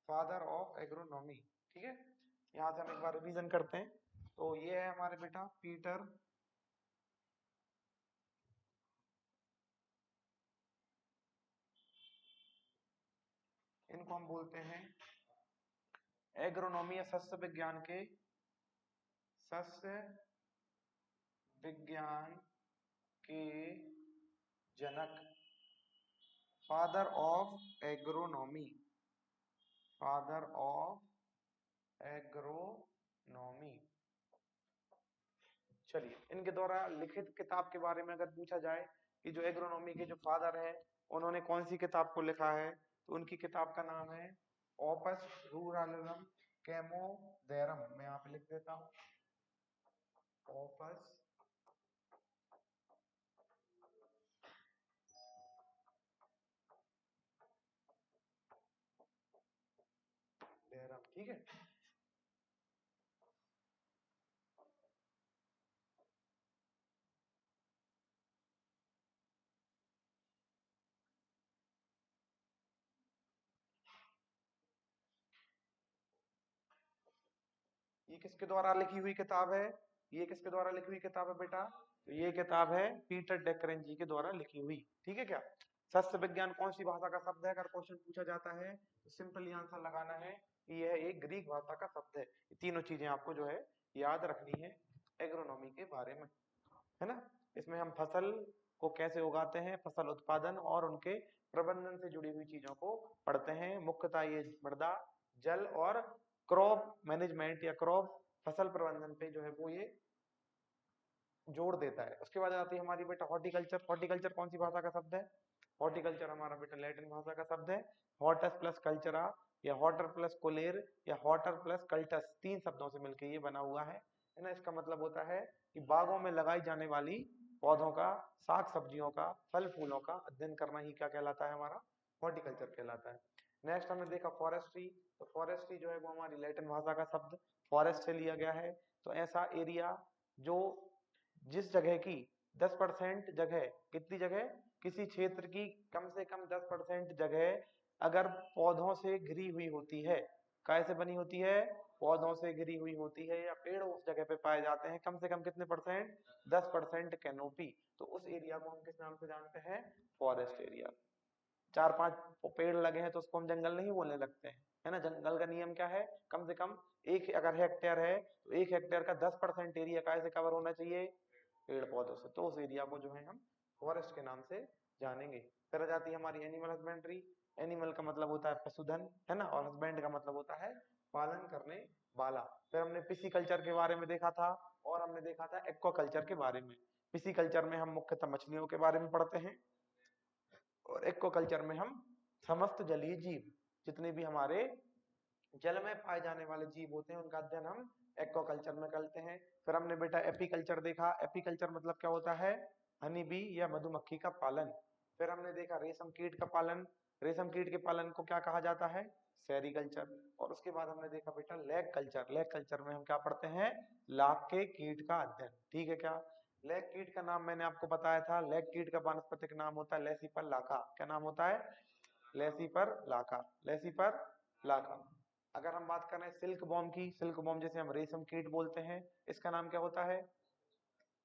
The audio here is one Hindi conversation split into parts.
Father of agronomy. ठीक है, यहाँ से हम एक बार रिवीजन करते हैं। तो ये है हमारे बेटा पीटर इनको हम बोलते हैं एग्रोनॉमी या सस्य विज्ञान के जनक, father of agronomy, father of agronomy. चलिए, इनके द्वारा लिखित किताब के बारे में अगर पूछा जाए कि जो एग्रोनॉमी के जो फादर है उन्होंने कौन सी किताब को लिखा है, तो उनकी किताब का नाम है ऑपस रूरालिज्म कैमोदेरम। मैं यहाँ पे लिख देता हूँ, ऑपस डेरम। ठीक है, ये किसके द्वारा लिखी हुई किताब है? ये किसके द्वारा लिखी हुई किताब है बेटा? तो ये किताब है पीटर डेकरेन जी के द्वारा लिखी हुई। ठीक है क्या? सस्य विज्ञान कौन सी भाषा का शब्द है? अगर क्वेश्चन पूछा जाता है तो सिंपली आंसर लगाना है कि यह एक ग्रीक भाषा का शब्द है। ये तीनों चीजें आपको जो है याद रखनी है एग्रोनॉमी के बारे में, है ना। इसमें हम फसल को कैसे उगाते हैं, फसल उत्पादन और उनके प्रबंधन से जुड़ी हुई चीजों को पढ़ते हैं। मुख्यतः ये मृदा, जल और क्रॉप मैनेजमेंट या क्रॉप फसल प्रबंधन पे जो है वो ये जोड़ देता है। उसके बाद आती है हमारी बेटा हॉर्टिकल्चर। हॉर्टिकल्चर कौन सी भाषा का शब्द है? हॉर्टिकल्चर हमारा बेटा लैटिन भाषा का शब्द है। हॉर्टस प्लस कल्चरा या हॉटर प्लस कोलेर या हॉटर प्लस कल्टस, तीन शब्दों से मिलकर ये बना हुआ है ना। इसका मतलब होता है कि बागों में लगाई जाने वाली पौधों का, साग सब्जियों का, फल फूलों का अध्ययन करना ही क्या कहलाता है? हमारा हॉर्टिकल्चर कहलाता है। नेक्स्ट हमने देखा फॉरेस्ट्री। तो फॉरेस्ट्री जो है वो हमारी लैटिन भाषा का शब्द फॉरेस्ट से लिया गया है। तो ऐसा एरिया जो जिस जगह की 10% जगह, कितनी जगह? किसी क्षेत्र की कम से कम 10% जगह अगर पौधों से घिरी हुई होती है, कैसे बनी होती है? पौधों से घिरी हुई होती है, या पेड़ उस जगह पे पाए जाते हैं कम से कम कितने परसेंट? 10% कैनोपी। तो उस एरिया को हम किस नाम से जानते हैं? Forest area. चार पांच पेड़ लगे हैं तो उसको हम जंगल नहीं बोलने लगते हैं, है ना। जंगल का नियम क्या है? कम से कम एक अगर हेक्टेयर है तो एक हेक्टेयर का 10% एरिया कैसे कवर होना चाहिए? पेड़ पौधों से। तो उस एरिया को जो है हम फॉरेस्ट के नाम से जानेंगे। फिर आ जाती है हमारी एनिमल हस्बेंड्री। एनिमल का मतलब होता है पशुधन, है ना, और हस्बैंड का मतलब होता है पालन करने वाला। फिर हमने पिसीकल्चर के बारे में देखा था और हमने देखा था एक्वाकल्चर के बारे में। पिसीकल्चर में हम मुख्यतः मछलियों के बारे में पढ़ते हैं और एक्वाकल्चर में हम समस्त जलीय जीव, जितने भी हमारे जल में पाए जाने वाले जीव होते हैं उनका अध्ययन हम एक्वाकल्चर में करते हैं। फिर हमने बेटा एपीकल्चर देखा। एपीकल्चर मतलब क्या होता है? हनी बी या मधुमक्खी का पालन। फिर हमने देखा रेशम कीट का पालन। रेशम कीट के पालन को क्या कहा जाता है? सेरीकल्चर। और उसके बाद हमने देखा बेटा लैग कल्चर। लैग कल्चर में हम क्या पढ़ते हैं? लाख के कीट का अध्ययन। ठीक है क्या? लैग कीट का नाम मैंने आपको बताया था। लैग कीट का वानस्पतिक नाम होता है लेसीपर लाका। क्या नाम होता है? लेसीपर लाका, लेसीपर लाका। अगर हम बात करें सिल्क बॉम की, सिल्क बॉम जैसे हम रेशम कीट बोलते हैं, इसका नाम क्या होता है?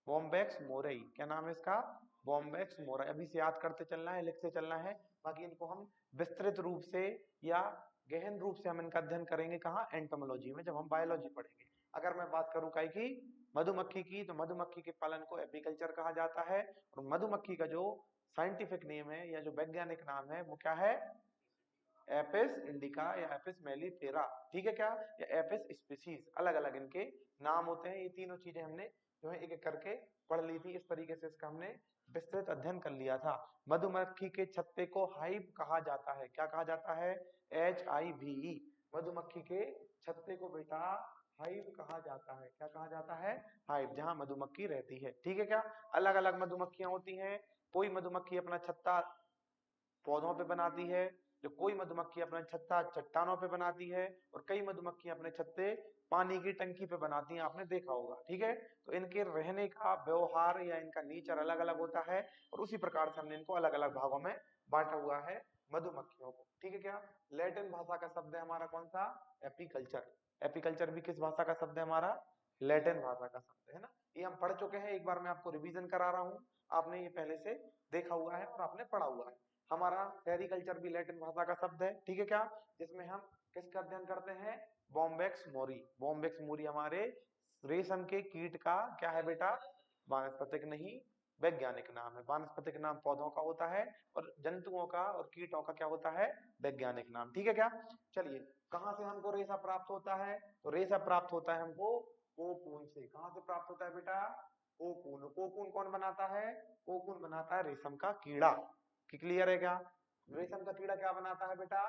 बॉम्बेक्स मोरई। क्या नाम है इसका? बॉम्बेक्स मोरई। अभी से याद करते चलना है, लिखते चलना है। बाकी इनको हम विस्तृत रूप से या गहन रूप से हम इनका अध्ययन करेंगे कहाँ? एंटोमोलॉजी में, जब हम बायोलॉजी पढ़ेंगे। अगर मैं बात करूं काय की? मधुमक्खी की, तो मधुमक्खी के पालन को एपीकल्चर कहा जाता है। और मधुमक्खी का जो साइंटिफिक नेम है या जो वैज्ञानिक नाम है वो क्या है? एपिस इंडिका या एपिस मेलिफेरा। ठीक है क्या? या एपिस स्पीसीज, अलग अलग इनके नाम होते हैं। ये तीनों चीजें हमने जो है एक एक करके पढ़ ली थी। इस तरीके से इसका हमने विस्तृत अध्ययन कर लिया था। मधुमक्खी के छत्ते को हाइव कहा जाता है। क्या कहा जाता है? HIVE। मधुमक्खी के छत्ते को बेटा हाइव कहा जाता है। क्या कहा जाता है? हाइव, जहां मधुमक्खी रहती है। ठीक है क्या? अलग अलग मधुमक्खियां होती हैं। कोई मधुमक्खी अपना छत्ता पौधों पे बनाती है, जो कोई मधुमक्खी अपना छत्ता चट्टानों पे बनाती है, और कई मधुमक्खी अपने छत्ते पानी की टंकी पे बनाती हैं, आपने देखा होगा। ठीक है, तो इनके रहने का व्यवहार या इनका नेचर अलग अलग होता है और उसी प्रकार से हमने इनको अलग अलग भागों में बांटा हुआ है। मधुमक्खियों को, ठीक है क्या। लैटिन भाषा का शब्द है हमारा कौन सा, एपीकल्चर। एपीकल्चर भी किस भाषा का शब्द है हमारा, लैटिन भाषा का शब्द है ना। ये हम पढ़ चुके हैं, एक बार मैं आपको रिवीजन करा रहा हूँ, आपने ये पहले से देखा हुआ है और आपने पढ़ा हुआ है। हमारा सेरिकल्चर भी लैटिन भाषा का शब्द है, ठीक है क्या, जिसमें हम किसका अध्ययन करते हैं, बॉम्बेक्स मोरी। बॉम्बेक्स मोरी हमारे रेशम के कीट का क्या है बेटा, वानस्पतिक नहीं वैज्ञानिक नाम है। वानस्पतिक नाम पौधों का होता है और जंतुओं का और कीटों का क्या होता है, वैज्ञानिक नाम, ठीक है क्या। चलिए, कहां से हमको रेशा प्राप्त होता है, तो रेशा प्राप्त होता है हमको कोकून से। कहां से प्राप्त होता है बेटा, कोकून। कोकून कौन बनाता है, कोकून बनाता है रेशम का कीड़ा। कि क्लियर है क्या, रेशम का कीड़ा क्या बनाता है बेटा,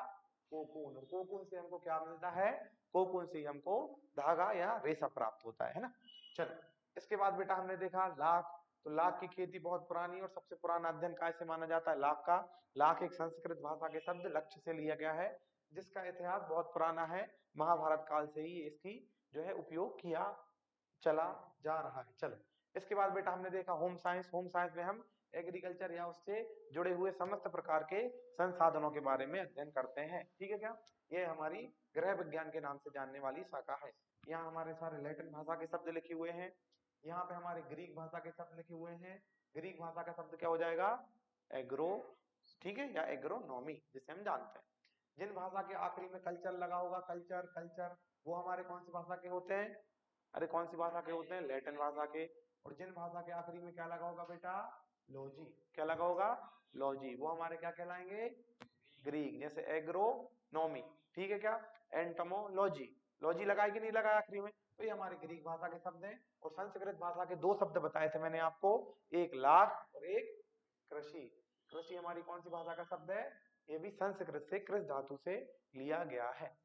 कोकून। कोकून से हमको क्या मिलता है, कोकून से हमको धागा या रेशा प्राप्त होता है ना। चलो, इसके बाद बेटा हमने देखा लाख। तो लाख की खेती बहुत पुरानी और सबसे पुराना अध्ययन कैसे माना जाता है लाख का। लाख एक संस्कृत भाषा के शब्द लक्ष्य से लिया गया है, जिसका इतिहास बहुत पुराना है। महाभारत काल से ही इसकी जो है उपयोग किया चला जा रहा है। चलो, इसके बाद बेटा हमने देखा होम साइंस। होम साइंस में हम एग्रीकल्चर या उससे जुड़े हुए समस्त प्रकार के संसाधनों के बारे में अध्ययन करते हैं, ठीक है क्या। ये हमारी गृह विज्ञान के नाम से जानने वाली शाखा है। यहाँ हमारे सारे लैटिन भाषा के शब्द लिखे हुए हैं, यहाँ पे हमारे ग्रीक भाषा के शब्द लिखे हुए हैं। ग्रीक भाषा का शब्द क्या हो जाएगा, एग्रो, ठीक है, या एग्रोनॉमी जिसे हम जानते हैं। जिन भाषा के आखिरी में कल्चर लगा होगा, कल्चर कल्चर, वो हमारे कौन सी भाषा के होते हैं, अरे कौन सी भाषा के होते हैं, लैटिन भाषा के। और जिन भाषा के आखिरी में क्या लगा होगा बेटा, लॉजी, क्या लगा होगा, लॉजी, वो हमारे क्या कहलाएंगे, ग्रीक। जैसे एग्रोनॉमी, ठीक है क्या, एंटमोलॉजी, लॉजी लगाए कि नहीं लगाया आखिरी में, तो ये हमारे ग्रीक भाषा के शब्द हैं। और संस्कृत भाषा के दो शब्द बताए थे मैंने आपको, एक लाख और एक कृषि। कृषि हमारी कौन सी भाषा का शब्द है, ये भी संस्कृत से कृष धातु से लिया गया है।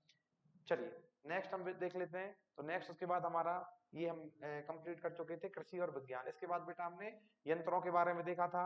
चलिए, नेक्स्ट हम देख लेते हैं। तो नेक्स्ट उसके बाद हमारा ये हम कंप्लीट कर चुके थे कृषि और विज्ञान। इसके बाद बेटा हमने यंत्रों के बारे में देखा था,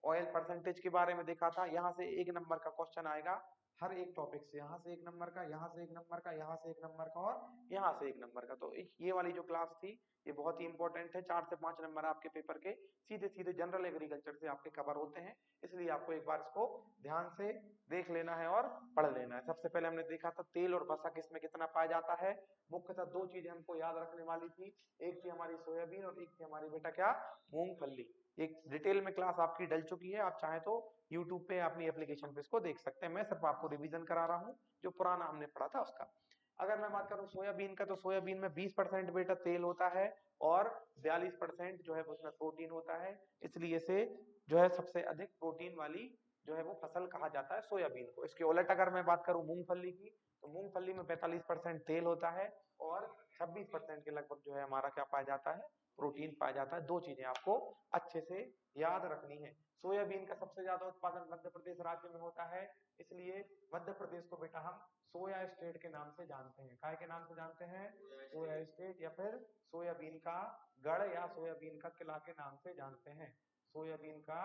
ऑयल परसेंटेज के बारे में देखा था। यहाँ से एक नंबर का क्वेश्चन आएगा हर एक टॉपिक से, यहाँ से एक नंबर का, यहाँ से एक नंबर का, यहाँ से एक नंबर का और यहाँ से एक नंबर का। तो ये वाली जो क्लास थी ये बहुत ही इंपॉर्टेंट है। 4 से 5 नंबर आपके पेपर के सीधे सीधे जनरल एग्रीकल्चर से आपके कवर होते हैं, इसलिए आपको एक बार इसको ध्यान से देख लेना है और पढ़ लेना है। सबसे पहले हमने देखा था तेल और वसा किसमें कितना पाया जाता है। मुख्यतः दो चीजें हमको याद रखने वाली थी, एक थी हमारी सोयाबीन और एक थी हमारी बेटा क्या, मूंगफली। एक डिटेल में क्लास आपकी डल चुकी है, आप चाहे तो यूट्यूब पे अपनी एप्लीकेशन पे इसको देख सकते हैं। मैं सिर्फ आपको रिवीजन करा रहा हूँ जो पुराना हमने पढ़ा था उसका। अगर मैं बात करूं सोयाबीन का, तो सोयाबीन में 20% बेटा तेल होता है और 42% जो है उसमें प्रोटीन होता है, इसलिए से जो है सबसे अधिक प्रोटीन वाली जो है वो फसल कहा जाता है सोयाबीन को। इसके उलट अगर मैं बात करूं मूंगफली की, तो मूंगफली में 45% तेल होता है और 26% के लगभग जो है हमारा क्या पाया जाता है, प्रोटीन पाया जाता है। दो चीजें आपको अच्छे से याद रखनी है। सोयाबीन का सबसे ज्यादा उत्पादन मध्य प्रदेश राज्य में होता है, इसलिए मध्य प्रदेश को बेटा हम सोया स्टेट के नाम से जानते हैं। काय के नाम से जानते हैं, सोया स्टेट, या फिर सोयाबीन का गढ़ या सोयाबीन का किला के नाम से जानते हैं। सोयाबीन का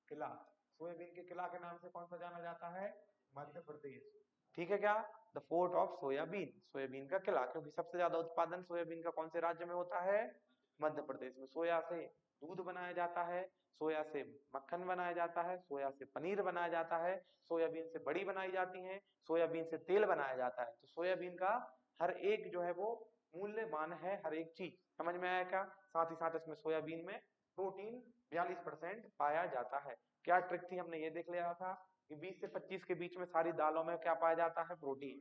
किला, सोयाबीन के किला के नाम से कौन सा जाना जाता है, मध्य प्रदेश, ठीक है क्या, the fort of soybean, soybean का किला। क्योंकि सबसे ज्यादा उत्पादन सोयाबीन का कौन से राज्य में होता है, मध्य प्रदेश में। सोया से दूध बनाया जाता है, सोया से मक्खन बनाया जाता है, सोया से पनीर बनाया जाता है, सोयाबीन से बड़ी बनाई जाती है, सोयाबीन से तेल बनाया जाता है। तो सोयाबीन का हर एक जो है वो मूल्यवान है, हर एक चीज समझ में आया क्या। साथ ही साथ इसमें सोयाबीन में प्रोटीन 42% पाया जाता है। क्या ट्रिक थी, हमने ये देख लिया था कि 20 से 25 के बीच में सारी दालों में क्या पाया जाता है, प्रोटीन।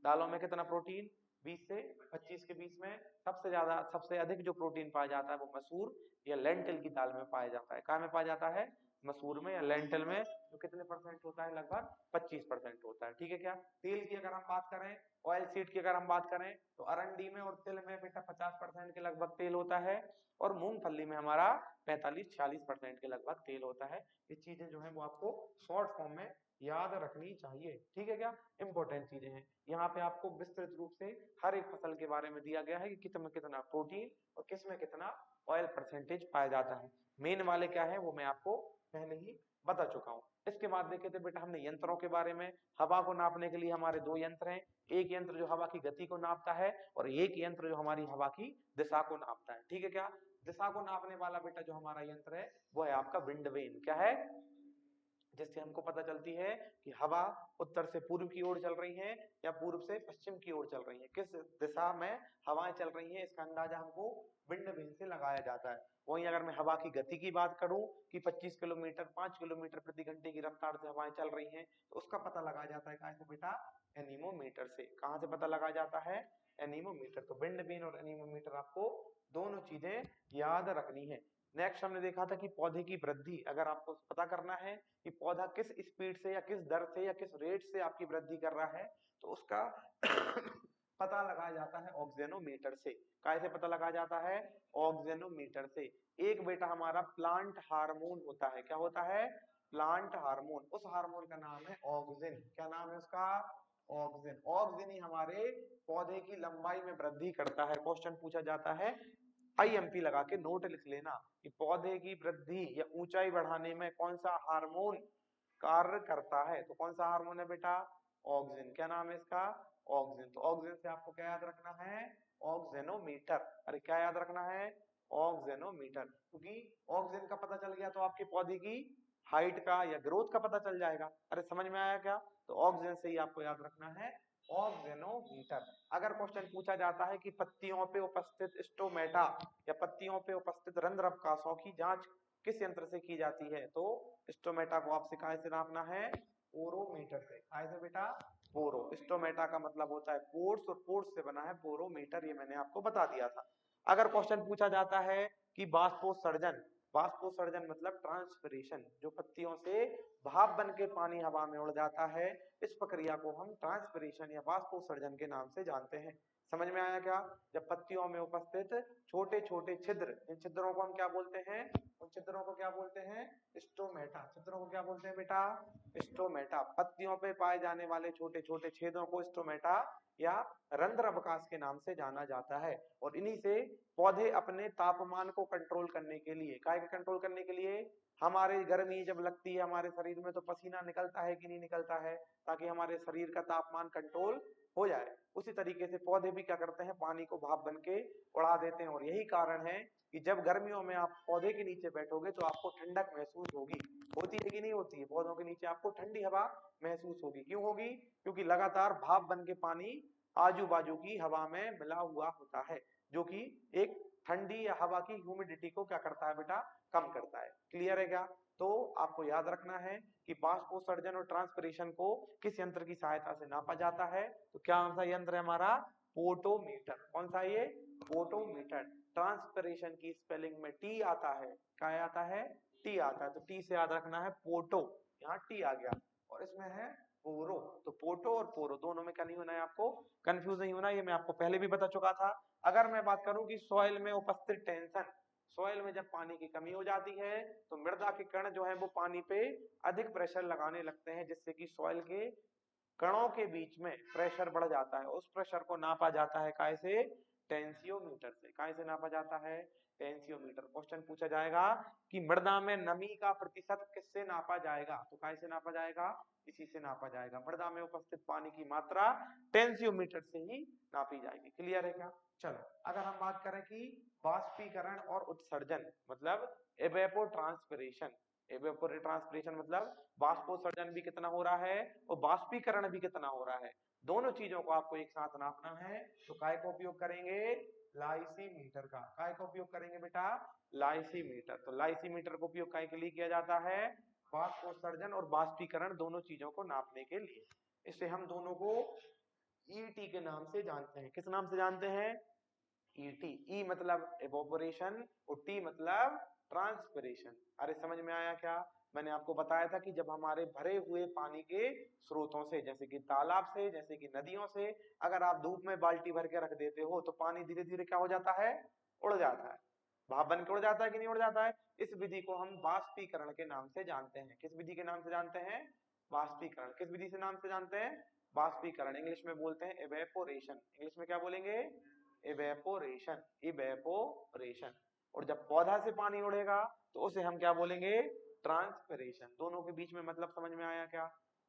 दालों में कितना प्रोटीन, 20 से 25 के बीच में सबसे ज्यादा सबसे अधिक जो प्रोटीन पाया जाता है वो मसूर या लेंटिल की दाल में पाया जाता है। कहाँ में पाया जाता है, मसूर में या लेंटिल में, जो कितने परसेंट होता है, लगभग 25% होता है, ठीक है क्या। तेल की अगर हम बात करें, ऑयल सीड की अगर हम बात करें, तो अरंडी में और तिल में बेटा 50% के लगभग तेल होता है और मूंगफली में हमारा 45-46% के लगभग तेल होता है। ये चीजें जो है वो आपको शॉर्ट फॉर्म में याद रखनी चाहिए, ठीक है क्या, इंपॉर्टेंट चीजें हैं। यहाँ पे आपको विस्तृत रूप से हर एक फसल के बारे में दिया गया है कि कितना कितना प्रोटीन और किसमें कितना ऑयल परसेंटेज पाया जाता है। मेन वाले क्या है वो मैं आपको पहले ही बता चुका हूँ। इसके बाद देखे थे बेटा हमने यंत्रों के बारे में। हवा को नापने के लिए हमारे दो यंत्र हैं, एक यंत्र जो हवा की गति को नापता है और एक यंत्र जो हमारी हवा की दिशा को नापता है, ठीक है क्या। दिशा को नापने वाला बेटा जो हमारा यंत्र है वो है आपका विंड वेन। क्या है, जिससे हमको पता चलती है कि हवा उत्तर से पूर्व की ओर चल रही है या पूर्व से पश्चिम की ओर चल रही है, किस दिशा में हवाएं चल रही हैं इसका अंदाजा हमको विंड वेन से लगाया जाता है। वहीं अगर मैं हवा की गति की बात करूं कि 25 किलोमीटर 5 किलोमीटर प्रति घंटे की रफ्तार से हवाएं चल रही हैं तो उसका पता लगाया जाता है कहां से बेटा, एनीमोमीटर से। कहां से पता लगाया जाता है, एनीमोमीटर। तो विंड वेन और एनीमोमीटर आपको दोनों चीजें याद रखनी है। नेक्स्ट हमने देखा था कि पौधे की वृद्धि अगर आपको पता करना है कि पौधा किस स्पीड से या किस दर से या किस रेट से आपकी वृद्धि कर रहा है तो उसका पता लगाया जाता है ऑक्सीजनोमीटर से। कैसे पता लगाया जाता है, ऑक्सीजनोमीटर से। एक बेटा हमारा प्लांट हार्मोन होता है, क्या होता है, प्लांट हार्मोन। उस हार्मोन का नाम है ऑक्सीजन। क्या नाम है उसका, ऑक्सीजन। ऑक्सीजन ही हमारे पौधे की लंबाई में वृद्धि करता है। क्वेश्चन पूछा जाता है, आईएमपी लगा के नोट लिख लेना कि पौधे की वृद्धि या ऊंचाई बढ़ाने में कौन सा हार्मोन कार्य करता है। तो कौन सा हार्मोन है बेटा, ऑक्सीजन। क्या नाम है इसका, ऑक्सीजन। तो ऑक्सीजन से आपको क्या याद रखना है, ऑक्सीजनोमीटर। अरे क्या याद रखना है, ऑक्सीजनोमीटर। क्योंकि ऑक्सीजन का पता चल गया तो आपके पौधे की हाइट का या ग्रोथ का पता चल जाएगा। अरे समझ में आया क्या, तो ऑक्सीजन से ही आपको याद रखना है ऑक्सीजनोमीटर। अगर क्वेश्चन पूछा जाता है कि पत्तियों पे उपस्थित स्टोमेटा या पत्तियों पे उपस्थित रंध्र अवकाशों की जांच किस यंत्र से की जाती है तो स्टोमेटा को आपसे कहां से नापना है, पोरोमीटर से। कहां से बेटा, पोरो। स्टोमेटा का मतलब होता है पोर्स और पोर्स से बना है पोरोमीटर, ये मैंने आपको बता दिया था। अगर क्वेश्चन पूछा जाता है कि बाष्पोत्सर्जन, बाष्पोत्सर्जन मतलब ट्रांसपिरेशन, जो पत्तियों से भाप बन के पानी हवा में उड़ जाता है, इस प्रक्रिया को हम ट्रांसपिरेशन या बाष्पोत्सर्जन के नाम से जानते हैं। समझ में आया क्या, जब पत्तियों में उपस्थित छोटे छोटे छिद्र, इन छिद्रों को हम क्या बोलते हैं, उन छिद्रों को क्या बोलते हैं, स्टोमेटा। छिद्रों को क्या बोलते हैं बेटा, स्टोमेटा। पत्तियों पे पाए जाने वाले छोटे छोटे छेदों को स्टोमेटा या रंध्र अवकाश के नाम से जाना जाता है। और इन्हीं से पौधे अपने तापमान को कंट्रोल करने के लिए, काय के कंट्रोल करने के लिए, हमारे गर्मी जब लगती है हमारे शरीर में तो पसीना निकलता है कि नहीं निकलता है, ताकि हमारे शरीर का तापमान कंट्रोल हो जाए। उसी तरीके से पौधे भी क्या करते हैं, पानी को भाप बन के उड़ा देते हैं। और यही कारण है कि जब गर्मियों में आप पौधे के नीचे बैठोगे तो आपको ठंडक महसूस होगी। होती है कि नहीं होती है, पौधों के नीचे आपको ठंडी हवा महसूस होगी। क्यों होगी, क्योंकि लगातार भाप बन के पानी आजू बाजू की हवा में मिला हुआ होता है, जो कि एक ठंडी या हवा की ह्यूमिडिटी को क्या करता है बेटा, कम करता है। क्लियर है क्या, तो आपको याद रखना है कि बाष्पोत्सर्जन और ट्रांसपिरेशन को किस यंत्र की सहायता से नापा जाता है, तो क्या सा यंत्र है हमारा, पोटोमीटर। कौन सा ये, पोटोमीटर। ट्रांसपिरेशन की स्पेलिंग में टी आता है, क्या आता है, टी आता है। तो टी से याद रखना है पोटो, यहाँ टी आ गया। और इसमें है पोरो। तो पोटो और पोरो दोनों में क्या नहीं होना है, आपको कंफ्यूज नहीं होना, ये मैं आपको पहले भी बता चुका था। अगर मैं बात करूं कि सॉइल में उपस्थित टेंशन, सॉइल में जब पानी की कमी हो जाती है तो मृदा के कण जो है वो पानी पे अधिक प्रेशर लगाने लगते हैं, जिससे कि सॉइल के कणों के बीच में प्रेशर बढ़ जाता है। उस प्रेशर को नापा जाता है काय से, टेंसियोमीटर से। काय से नापा जाता है, टेंसियोमीटर। क्वेश्चन पूछा जाएगा कि मृदा में नमी का प्रतिशत किससे नापा जाएगा, तो काय से नापा जाएगा, इसी से नापा जाएगा। मृदा में उपस्थित पानी की मात्रा टेंसियोमीटर से ही नापी जाएगी। क्लियर है क्या, चलो अगर हम बात करें कि बाष्पीकरण और उत्सर्जन मतलब एवेपोट्रांसपिरेशन, एवेपोट्रांसपिरेशन मतलब बाष्पोत्सर्जन भी कितना हो रहा है और बाष्पीकरण भी कितना हो रहा है, दोनों चीजों को आपको एक साथ नापना है। तो काय का उपयोग करेंगे, लाइसीमीटर का। काय का उपयोग करेंगे बेटा, लाइसीमीटर। तो लाइसीमीटर का उपयोग काय के लिए किया जाता है, बाष्पोत्सर्जन और बाष्पीकरण दोनों चीजों को नापने के लिए। इससे हम दोनों को ईटी के नाम से जानते हैं। किस नाम से जानते हैं, ईटी। ई मतलब एवोपोरेशन और टी मतलब ट्रांसपिरेशन। अरे समझ में आया क्या, मैंने आपको बताया था कि जब हमारे भरे हुए पानी के स्रोतों से, जैसे कि तालाब से, जैसे कि नदियों से, अगर आप धूप में बाल्टी भर के रख देते हो तो पानी धीरे धीरे क्या हो जाता है, उड़ जाता है, भाप बन के उड़ जाता है कि नहीं उड़ जाता है। इस विधि को हम बाष्पीकरण के नाम से जानते हैं। किस विधि के नाम से जानते हैं, बाष्पीकरण। किस विधि से नाम से जानते हैं, बाष्पीकरण। इंग्लिश में बोलते हैं एवेपोरेशन। इंग्लिश में क्या बोलेंगे, इवेपोरेशन, इवेपोरेशन। और जब पौधा से पानी उड़ेगा तो उसे हम क्या बोलेंगे, ट्रांसपिरेशन। दोनों के बीच में मतलब समझ में आया क्या,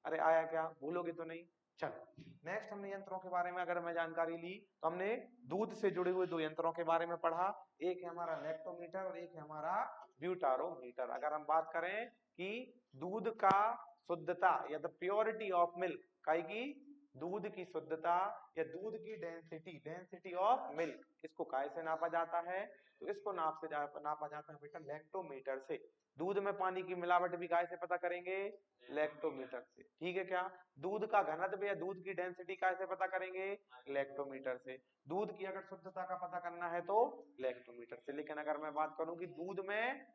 अरे आया क्या, भूलोगे तो नहीं। चलो नेक्स्ट हमने यंत्रों के बारे में अगर मैं जानकारी ली तो हमने दूध से जुड़े हुए दो यंत्रों के बारे में पढ़ा, एक है हमारा लैक्टोमीटर और एक है हमारा ब्यूटारोमीटर। अगर हम बात करें कि दूध का शुद्धता या द प्योरिटी ऑफ मिल्क, काहे की दूध की शुद्धता या दूध की डेंसिटी ऑफ मिल्क, इसको काय से नापा जाता है? तो इसको नापा जाता है बेटा लैक्टोमीटर से। दूध में पानी की मिलावट भी काय से पता करेंगे? लैक्टोमीटर से। ठीक है क्या? दूध का घनत्व या दूध की डेंसिटी काय से पता करेंगे? लैक्टोमीटर से। दूध की अगर शुद्धता का पता करना है तो लैक्टोमीटर से। लेकिन अगर मैं बात करूं कि दूध में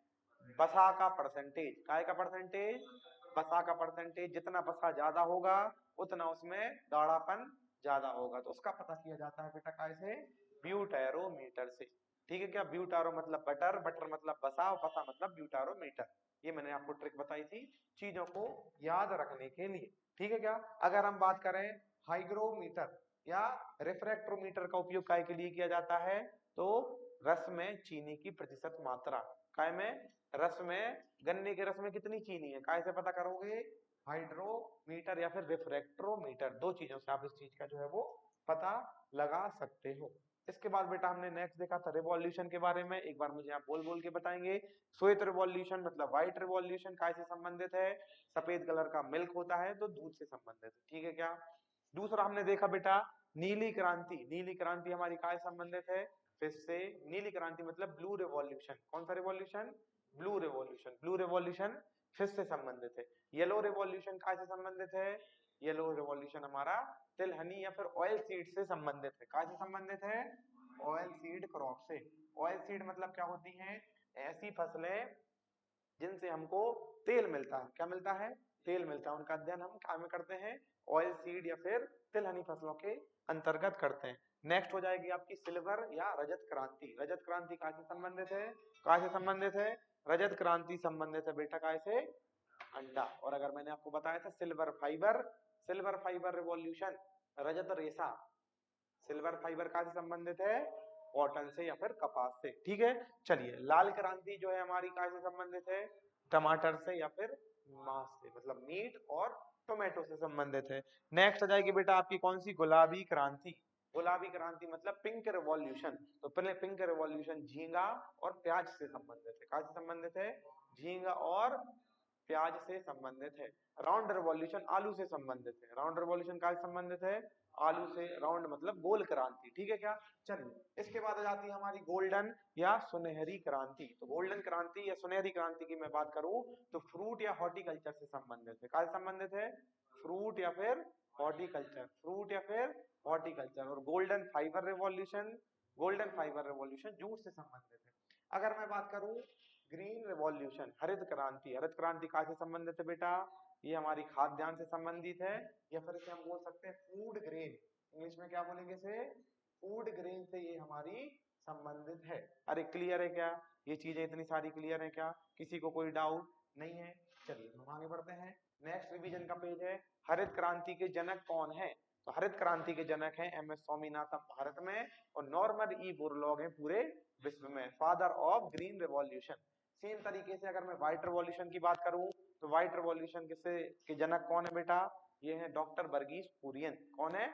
बसा का परसेंटेज, काय का परसेंटेज? बसा का परसेंटेज, जितना बसा ज्यादा होगा उतना उसमें गाढ़ापन ज्यादा होगा, तो उसका पता किया जाता है बेटा काय से? ब्यूटेरोमीटर से। ठीक है क्या? ब्यूटारो मतलब बटर, बटर मतलब बसा, और बसा मतलब ब्यूटारोमीटर। ये मैंने आपको ट्रिक बताई थी चीजों को याद रखने के लिए। ठीक है क्या? अगर हम बात करें हाइग्रोमीटर या रिफ्रैक्ट्रोमीटर का उपयोग काय के लिए किया जाता है? तो रस में चीनी की प्रतिशत मात्रा, काय में? रस में, गन्ने के रस में कितनी चीनी है, काय से पता करोगे? हाइड्रोमीटर या फिर रिफ्रैक्ट्रोमीटर, दो चीजों से आप इस चीज का जो है वो पता लगा सकते हो। इसके बाद बेटा हमने नेक्स्ट देखा था रिवॉल्यूशन के बारे में। एक बार मुझे आप बोल बोल के बताएंगे। श्वेत रिवॉल्यूशन मतलब व्हाइट रिवॉल्यूशन काय से संबंधित है? सफेद कलर का मिल्क होता है तो दूध से संबंधित है। ठीक है क्या? दूसरा हमने देखा बेटा नीली क्रांति। नीली क्रांति हमारी काय से संबंधित है? फिर से नीली क्रांति मतलब ब्लू रिवॉल्यूशन। कौन सा revolution? Blue revolution. Blue revolution फिर से संबंधित है। येलो रिवॉल्यूशन काय से संबंधित है? येलो रिवॉल्यूशन हमारा तिलहनी या फिर ऑयल सीड से संबंधित है। काय से संबंधित है? ऑयल सीड क्रॉप से। ऑयल सीड मतलब क्या होती हैं? ऐसी फसलें जिनसे हमको तेल मिलता है। क्या मिलता है? तेल मिलता है। उनका अध्ययन हम क्या में करते हैं? ऑयल सीड या फिर तिलहनी फसलों के अंतर्गत करते हैं। नेक्स्ट हो जाएगी आपकी सिल्वर या रजत क्रांति। रजत क्रांति काय से संबंधित है? काय से संबंधित है? रजत क्रांति संबंधित है बेटा काय से? अंडा। और अगर मैंने आपको बताया था सिल्वर फाइबर रिवॉल्यूशन, रजत रेशा, सिल्वर फाइबर का से संबंधित है? कॉटन से या फिर कपास से। ठीक है, चलिए लाल क्रांति जो है हमारी काय से संबंधित है? टमाटर से या फिर मांस से, मतलब मीट और टोमेटो से संबंधित है। नेक्स्ट आ जाएगी बेटा आपकी कौन सी? गुलाबी क्रांति। गुलाबी क्रांति मतलब पिंक रिवॉल्यूशन। तो पहले पिंक रिवॉल्यूशन झींगा और प्याज से संबंधित है। काय से संबंधित है? झींगा और प्याज से संबंधित है। राउंड रिवॉल्यूशन आलू से संबंधित है। राउंड रिवॉल्यूशन का संबंधित है? आलू से। राउंड मतलब गोल क्रांति। ठीक है क्या? चलिए इसके बाद आ जाती है हमारी गोल्डन या सुनहरी क्रांति। तो गोल्डन क्रांति या सुनहरी क्रांति की मैं बात करूं तो फ्रूट या हॉर्टिकल्चर से संबंधित है। क्या संबंधित है? फ्रूट या फिर हॉर्टिकल्चर, फ्रूट या फिर हॉर्टिकल्चर। और गोल्डन फाइबर रिवॉल्यूशन जूट से संबंधित है। अगर मैं बात करूं ग्रीन रिवॉल्यूशन, हरित क्रांति, हरित क्रांति कहाँ से संबंधित है बेटा? ये हमारी खाद्यान्न से संबंधित है, या फिर इसे हम बोल सकते हैं फूड ग्रेन। इंग्लिश में क्या बोलेंगे इसे? फूड ग्रेन से ये हमारी संबंधित है। अरे क्लियर है क्या? ये चीजें इतनी सारी क्लियर है क्या? किसी को कोई डाउट नहीं है? चलिए हम आगे बढ़ते हैं। नेक्स्ट रिवीजन का पेज है हरित क्रांति के जनक कौन है? तो हरित क्रांति के जनक हैं एम एस स्वामीनाथन भारत में, और नॉर्मन ई बोरलॉग है पूरे विश्व में, father of green revolution. Same तरीके से अगर मैं व्हाइट रिवॉल्यूशन की बात करूं तो व्हाइट रिवॉल्यूशन के जनक कौन है बेटा? ये है डॉक्टर वर्गीस कुरियन। कौन है?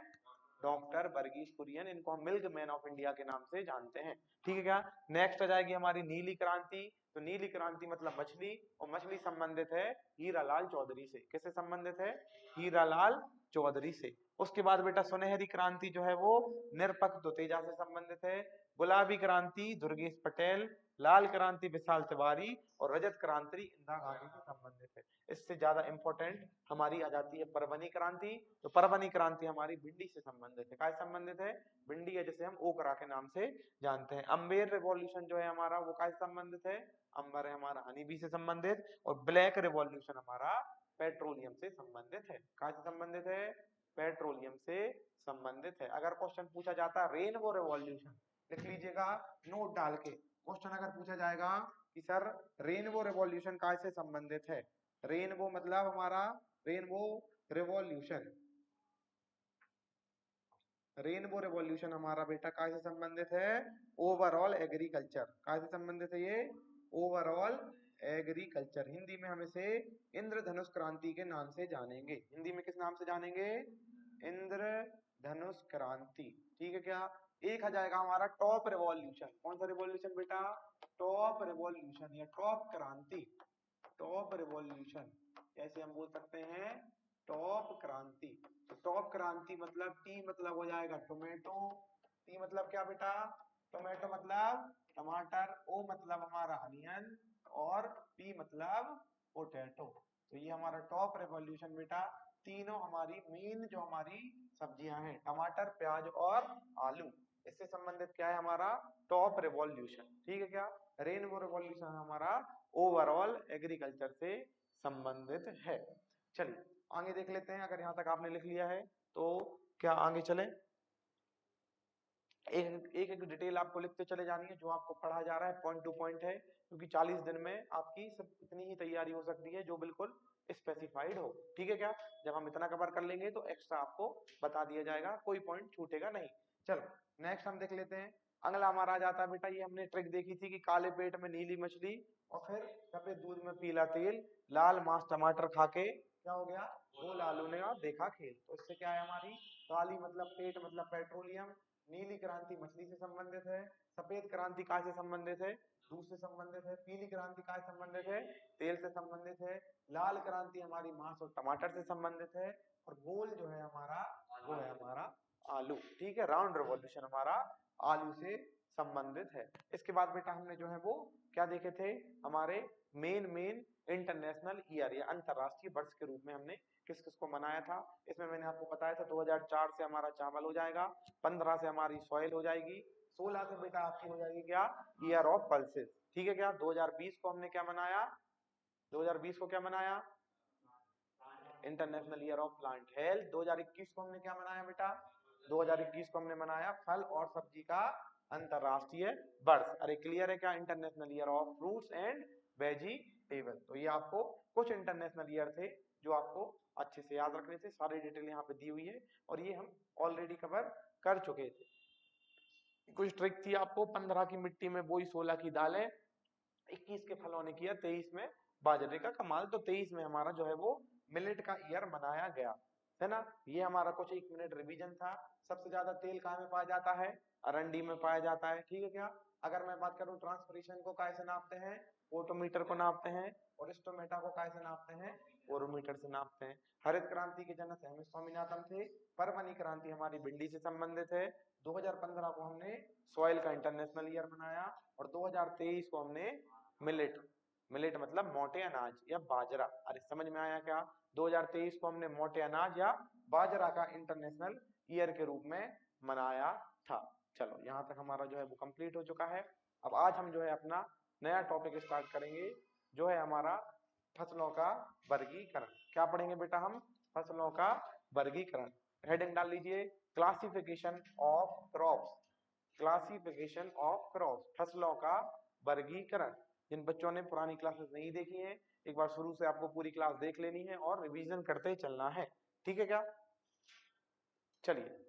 डॉक्टर वर्गीस कुरियन। इनको हम मिल्क मैन ऑफ इंडिया के नाम से जानते हैं। ठीक है क्या? नेक्स्ट आ जाएगी हमारी नीली क्रांति। तो नीली क्रांति मतलब मछली, और मछली संबंधित है हीरालाल चौधरी से। किससे संबंधित है? हीरालाल चौधरी से। उसके बाद बेटा सुनहरी क्रांति जो है वो निरपक्ष दुतेजा से संबंधित है। गुलाबी क्रांति दुर्गेश पटेल, लाल क्रांति विशाल तिवारी, और रजत क्रांति इंदिरा गांधी से संबंधित है। इससे ज्यादा इंपॉर्टेंट हमारी आ जाती है परवनी क्रांति। तो परवनी क्रांति हमारी भिंडी से संबंधित है। क्या संबंधित है? भिंडी है, जिसे हम ओकरा के नाम से जानते हैं। अम्बेर रिवॉल्यूशन जो है हमारा वो क्या संबंधित है? अंबर है हमारा हनी बी से संबंधित। और ब्लैक रिवॉल्यूशन हमारा पेट्रोलियम से संबंधित है। क्या से संबंधित है? पेट्रोलियम से संबंधित है। अगर क्वेश्चन पूछा जाता है रेनबो रिवॉल्यूशन, लिख लीजिएगा नोट डाल के। क्वेश्चन अगर पूछा जाएगा कि सर रेनबो रिवॉल्यूशन काय से संबंधित है? रेनबो मतलब हमारा रेनबो रिवॉल्यूशन, रेनबो रिवॉल्यूशन हमारा बेटा काय से संबंधित है? Overall agriculture. काय से संबंधित है ये? Overall agriculture. हिंदी में हम इसे इंद्रधनुष क्रांति के नाम से जानेंगे। हिंदी में किस नाम से जानेंगे? इंद्रधनुष क्रांति। ठीक है क्या? एक आ जाएगा हमारा टॉप रिवॉल्यूशन। कौन सा रिवॉल्यूशन बेटा? टॉप रिवॉल्यूशन या टॉप क्रांति। टॉप रिवॉल्यूशन, ऐसे हम बोल सकते हैं टॉप क्रांति। तो टॉप क्रांति मतलब टी मतलब हो जाएगा टोमेटो, टी मतलब क्या बेटा, टोमेटो मतलब टमाटर, ओ मतलब हमारा अनियन, और पी मतलब पोटैटो। तो ये हमारा टॉप रिवॉल्यूशन बेटा, तीनों हमारी मेन जो हमारी सब्जियां हैं, टमाटर, प्याज और आलू, इससे संबंधित क्या है हमारा टॉप रिवॉल्यूशन। ठीक है क्या, रेनबो रिवॉल्यूशन हमारा ओवरऑल एग्रीकल्चर से संबंधित है। चलिए आगे देख लेते हैं, अगर यहाँ तक आपने लिख लिया है तो क्या आगे चले। एक एक डिटेल आपको लिखते चले जानी है, जो आपको पढ़ा जा रहा है पॉइंट टू पॉइंट है, क्योंकि 40 दिन में आपकी सब इतनी ही तैयारी हो सकती है जो बिल्कुल स्पेसिफाइड हो। ठीक है क्या, जब हम इतना कवर कर लेंगे तो एक्स्ट्रा आपको बता दिया जाएगा, कोई पॉइंट छूटेगा नहीं। चलो नेक्स्ट हम देख लेते हैं। अगला हमारा आ जाता है बेटा, ये हमने ट्रिक देखी थी कि काले पेट में नीली मछली और फिर सफेद दूध में पीला तेल, लाल मांस टमाटर खा के क्या हो गया, गोल आलू ने देखा खेल। तो इससे क्या है हमारी, काली मतलब पेट मतलब पेट्रोलियम, नीली क्रांति मछली से संबंधित है, सफेद क्रांति काय से संबंधित है, दूध से संबंधित है, पीली क्रांति काय से संबंधित है, तेल से संबंधित है, लाल क्रांति हमारी मांस और टमाटर से संबंधित है, और गोल जो है हमारा वो है हमारा आलू। ठीक है, राउंड रिवॉल्यूशन हमारा आलू से संबंधित है। इसके बाद बेटा हमने जो है वो क्या देखे थे, हमारे मेन इंटरनेशनल ईयर या अंतरराष्ट्रीय वर्ष के रूप में हमने किस किस को मनाया था। इसमें मैंने आपको बताया था 2004 से हमारा चावल हो जाएगा, 15 से हमारी सॉइल हो जाएगी, 16 से बेटा आपकी हो जाएगी क्या, ईयर ऑफ पल्सेस। ठीक है क्या, 2020 को हमने क्या मनाया, 2020 को क्या मनाया, international year of plant health. 2021 को हमने क्या मनाया बेटा, 2021 को हमने मनाया फल और सब्जी का अंतरराष्ट्रीय वर्ष। अरे क्लियर है क्या, international year of fruits and vegetable. तो ये आपको कुछ इंटरनेशनल ईयर थे जो आपको अच्छे से याद रखने थे, सारी डिटेल यहाँ पे दी हुई है और ये हम ऑलरेडी कवर कर चुके थे। कुछ ट्रिक थी आपको, 15 की मिट्टी में बोई 16 की दालें, 21 के फलों ने किया 23 में बाजरे का कमाल। तो 23 में हमारा जो है वो मिलेट का ईयर मनाया गया है ना। ये हमारा कुछ 1 मिनट रिवीजन था। सबसे ज्यादा तेल कहाँ में पाया जाता है, अरंडी में पाया जाता है। ठीक है क्या, अगर मैं बात करूं ट्रांसपरेशन को कैसे नापते हैं, फोटोमीटर को नापते हैं, और स्टोमेटा को कैसे नापते हैं, ओरोमीटर से नापते हैं। हरित क्रांति के जनक एम एस स्वामीनाथन थे। परवनी क्रांति हमारी भिंडी से संबंधित है। 2015 को हमने सॉइल का इंटरनेशनल ईयर मनाया, और 2023 को हमने मिलेट, मिलेट मतलब मोटे अनाज या बाजरा। अरे समझ में आया क्या, 2023 को हमने मोटे अनाज या बाजरा का इंटरनेशनल ईयर के रूप में मनाया था। चलो यहाँ तक हमारा जो है वो कंप्लीट हो चुका है। अब आज हम जो है अपना नया टॉपिक स्टार्ट करेंगे, जो है हमारा फसलों का वर्गीकरण। क्या पढ़ेंगे बेटा हम, फसलों का वर्गीकरण। हेडिंग डाल लीजिए, classification of crops, classification of crops, फसलों का वर्गीकरण। जिन बच्चों ने पुरानी क्लासेस नहीं देखी हैं, एक बार शुरू से आपको पूरी क्लास देख लेनी है और रिवीजन करते चलना है। ठीक है क्या, चलिए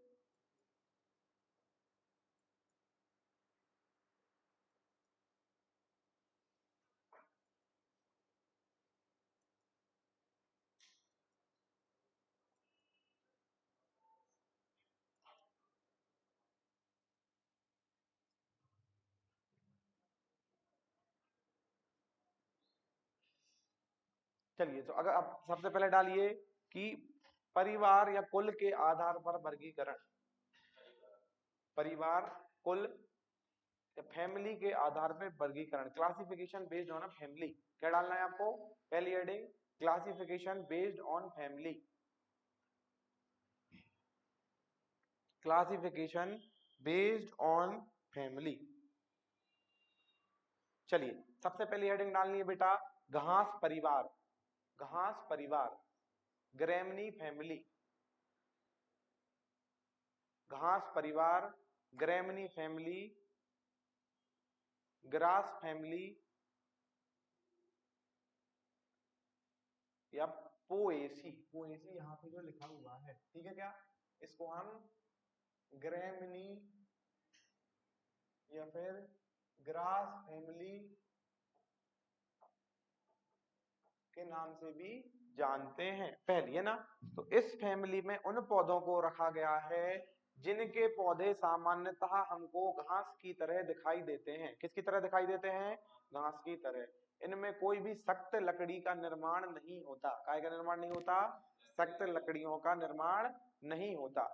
चलिए तो अगर आप सबसे पहले डालिए कि परिवार या कुल के आधार पर वर्गीकरण, परिवार कुल फैमिली के आधार पर वर्गीकरण, classification based on a family. क्या डालना है आपको, पहली heading classification based on family, classification based on family. चलिए सबसे पहली हेडिंग डालनी है बेटा घास परिवार, घास परिवार, ग्रेमनी फैमिली, घास परिवार, ग्रेमनी फैमिली, ग्रास फैमिली या पोएसी, पोएसी यहाँ पे जो लिखा हुआ है। ठीक है क्या, इसको हम ग्रेमनी या फिर ग्रास फैमिली के नाम से भी जानते हैं, पहली है ना। तो इस फैमिली में उन पौधों को रखा गया है जिनके पौधे सामान्यतः हमको घास की तरह दिखाई देते हैं। किसकी तरह दिखाई देते हैं, घास की तरह। इनमें कोई भी सख्त लकड़ी का निर्माण नहीं होता। काय का निर्माण नहीं होता? सख्त लकड़ियों का निर्माण नहीं होता।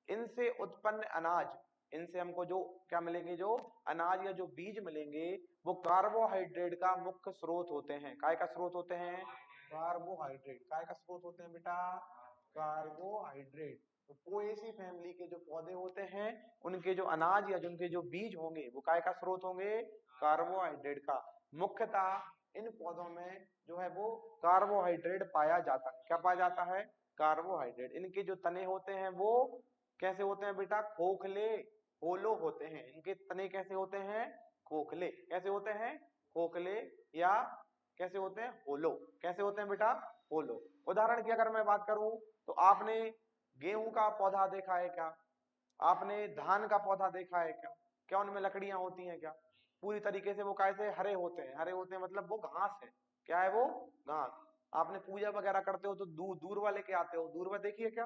इनसे उत्पन्न अनाज, इनसे हमको जो क्या मिलेंगे, जो अनाज या जो बीज मिलेंगे वो कार्बोहाइड्रेट का मुख्य स्रोत होते हैं। काय का स्रोत होते हैं? कार्बोहाइड्रेट। काय का स्रोत होते हैं बेटा? कार्बोहाइड्रेट। तो पोएसी फैमिली के जो पौधे होते हैं उनके जो अनाज या उनके जो बीज होंगे वो काय का स्रोत होंगे? कार्बोहाइड्रेट का। मुख्यतः इन पौधों में जो है वो कार्बोहाइड्रेट पाया जाता है। क्या पाया जाता है? कार्बोहाइड्रेट। इनके जो तने होते हैं वो कैसे होते हैं बेटा? खोखले, होलो होते हैं। इनके तने कैसे होते हैं? खोखले। कैसे होते हैं? खोखले या कैसे होते हैं? होलो। कैसे होते हैं बेटा? होलो। उदाहरण की अगर मैं बात करूं तो आपने गेहूं का पौधा देखा है क्या? आपने धान का पौधा देखा है क्या? क्या उनमें लकड़ियां होती हैं क्या? पूरी तरीके से वो कैसे हरे होते हैं। हरे होते हैं मतलब वो घास है। क्या है वो? घास। आपने पूजा वगैरह करते हो तो दूर वाले के आते हो, दूर देखिए क्या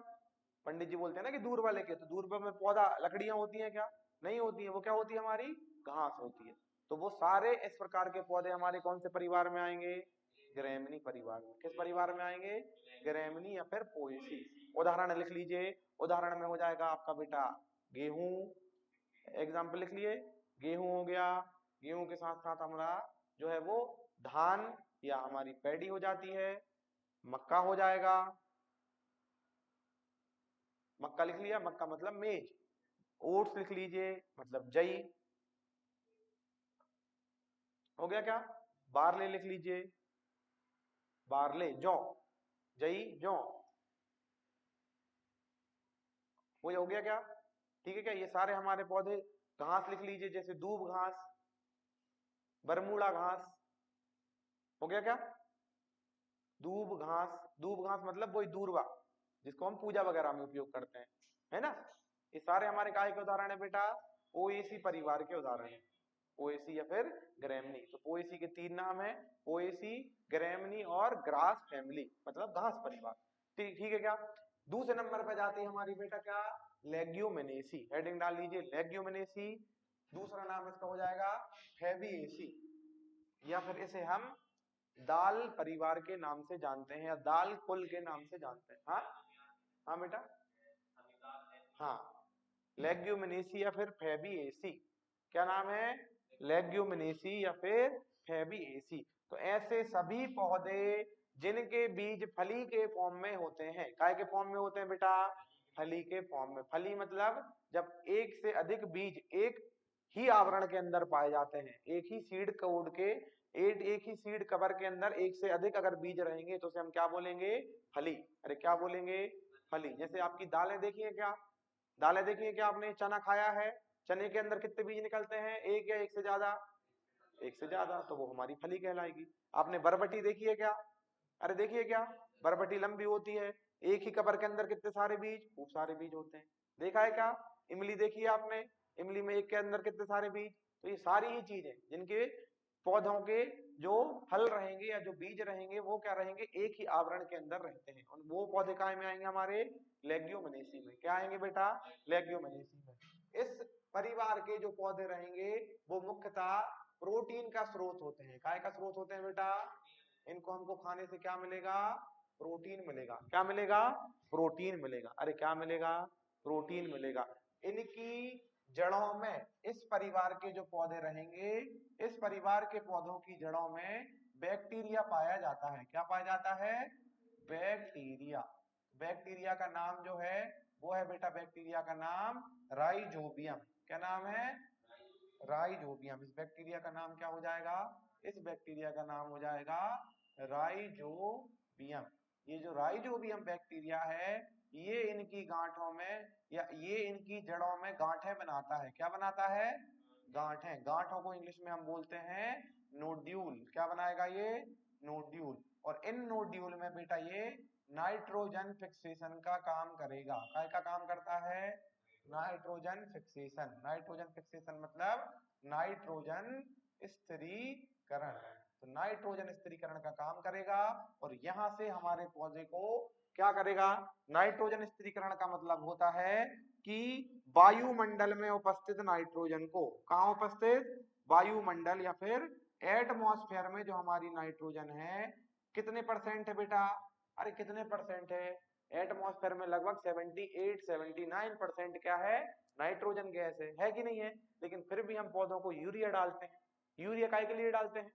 पंडित जी बोलते हैं ना कि दूर वाले के, तो दूर में पौधा लकड़ियां होती हैं क्या? नहीं होती है। वो क्या होती है? हमारी घास होती है। तो वो सारे इस प्रकार के पौधे हमारे कौन से परिवार में आएंगे? ग्रैमिनी परिवार में। किस परिवार में आएंगे? ग्रैमिनी या फिर पोएसी। उदाहरण लिख लीजिए। उदाहरण में हो जाएगा आपका बेटा गेहूं। एग्जाम्पल लिख लिए, गेहूं हो गया। गेहूं के साथ साथ हमारा जो है वो धान या हमारी पैडी हो जाती है। मक्का हो जाएगा। मक्का लिख लिया, मक्का मतलब मेज। ओट्स लिख लीजिए मतलब जई। हो गया क्या? बारले लिख लीजिए, बारले जौ, जई जौ। वो हो गया क्या? ठीक है क्या? ये सारे हमारे पौधे। घास लिख लीजिए जैसे दूब घास, बरमूड़ा घास। हो गया क्या? दूब घास। दूब घास मतलब वही दूर्वा जिसको हम पूजा वगैरह में उपयोग करते हैं, है ना? ये सारे हमारे काय के उदाहरण है बेटा? ओएसी परिवार के उदाहरण है। पोएसी या फिर ग्रैमनी। तो पोएसी के तीन नाम है, पोएसी, ग्रैमनी और ग्रास फैमिली मतलब घास परिवार। ठीक है क्या? दूसरे नंबर पर जाती है हमारी बेटा क्या? लेग्यूमिनेसी। हेडिंग डाल लीजिए लेग्यूमिनेसी। दूसरा नाम इसका हो जाएगा फैबीएसी, या फिर इसे हम दाल परिवार के नाम से जानते हैं या दाल कुल के नाम से जानते हैं। हाँ हाँ बेटा, हाँ लेग्यूमिनेसी या फिर फैबीएसी। क्या नाम है? लेग्यूमिनेसी या फिर फैबीएसी। तो ऐसे सभी पौधे जिनके बीज फली के फॉर्म में होते हैं। काय के फॉर्म में होते हैं बेटा? फली के फॉर्म में। फली मतलब जब एक से अधिक बीज एक ही आवरण के अंदर पाए जाते हैं, एक ही सीड कोड के, एक ही सीड कवर के अंदर एक से अधिक अगर बीज रहेंगे तो उसे हम क्या बोलेंगे? फली। अरे क्या बोलेंगे? फली। जैसे आपकी दालें देखी है क्या? दालें देखी है क्या आपने? चना खाया है, चने के अंदर कितने बीज निकलते हैं? एक या एक से ज्यादा? एक से ज्यादा, तो वो हमारी फली कहलाएगी। आपने बरबटी देखी है क्या? अरे देखिए क्या, बरबटी लंबी होती है, एक ही कबर के अंदर कितने सारे बीज? खूब सारे बीज होते हैं। देखा है क्या? इमली देखी है आपने? इमली में एक के अंदर कितने सारे बीज? तो ये सारी ही चीजें जिनके पौधों के जो फल रहेंगे या जो बीज रहेंगे वो क्या रहेंगे? एक ही आवरण के अंदर रहते हैं। और वो पौधे काय में आएंगे? हमारे लेग्यूमिनेसी में। क्या आएंगे बेटा? लेग्यूमिनेसी में। इस परिवार के जो पौधे रहेंगे वो मुख्यतः प्रोटीन का स्रोत होते हैं। काय का स्रोत होते हैं बेटा? इनको हमको खाने से क्या मिलेगा? प्रोटीन मिलेगा। क्या मिलेगा? प्रोटीन मिलेगा। अरे क्या मिलेगा? प्रोटीन मिलेगा। इनकी जड़ों में, इस परिवार के जो पौधे रहेंगे, इस परिवार के पौधों की जड़ों में बैक्टीरिया पाया जाता है। क्या पाया जाता है? बैक्टीरिया। बैक्टीरिया का नाम जो है वो है बेटा, बैक्टीरिया का नाम राइजोबियम। क्या नाम है? राइजोबियम। इस बैक्टीरिया का नाम क्या हो जाएगा? इस बैक्टीरिया का नाम हो जाएगा राइजोबियम। ये जो राइजोबियम बैक्टीरिया है ये इनकी गांठों में या ये इनकी जड़ों में गांठें बनाता है। क्या बनाता है? गांठें। गांठों को इंग्लिश में हम बोलते हैं नोड्यूल। क्या बनाएगा ये? नोड्यूल। और इन नोड्यूल में बेटा ये नाइट्रोजन फिक्सेशन का काम करेगा। काय का काम करता है? Nitrogen fixation. नाइट्रोजन फिक्सेशन मतलब नाइट्रोजन स्थिरीकरण। तो नाइट्रोजन स्थिरीकरण का काम करेगा और यहां से हमारे पौधे को क्या करेगा? नाइट्रोजन स्थिरीकरण का मतलब होता है कि वायुमंडल में उपस्थित नाइट्रोजन को, कहां उपस्थित? वायुमंडल या फिर एटमॉस्फेयर में जो हमारी नाइट्रोजन है कितने परसेंट है बेटा? अरे कितने परसेंट है? एटमॉस्फेयर में लगभग 78-79% क्या है? नाइट्रोजन गैस है कि नहीं है? लेकिन फिर भी हम पौधों को यूरिया डालते हैं। यूरिया काय के लिए डालते हैं?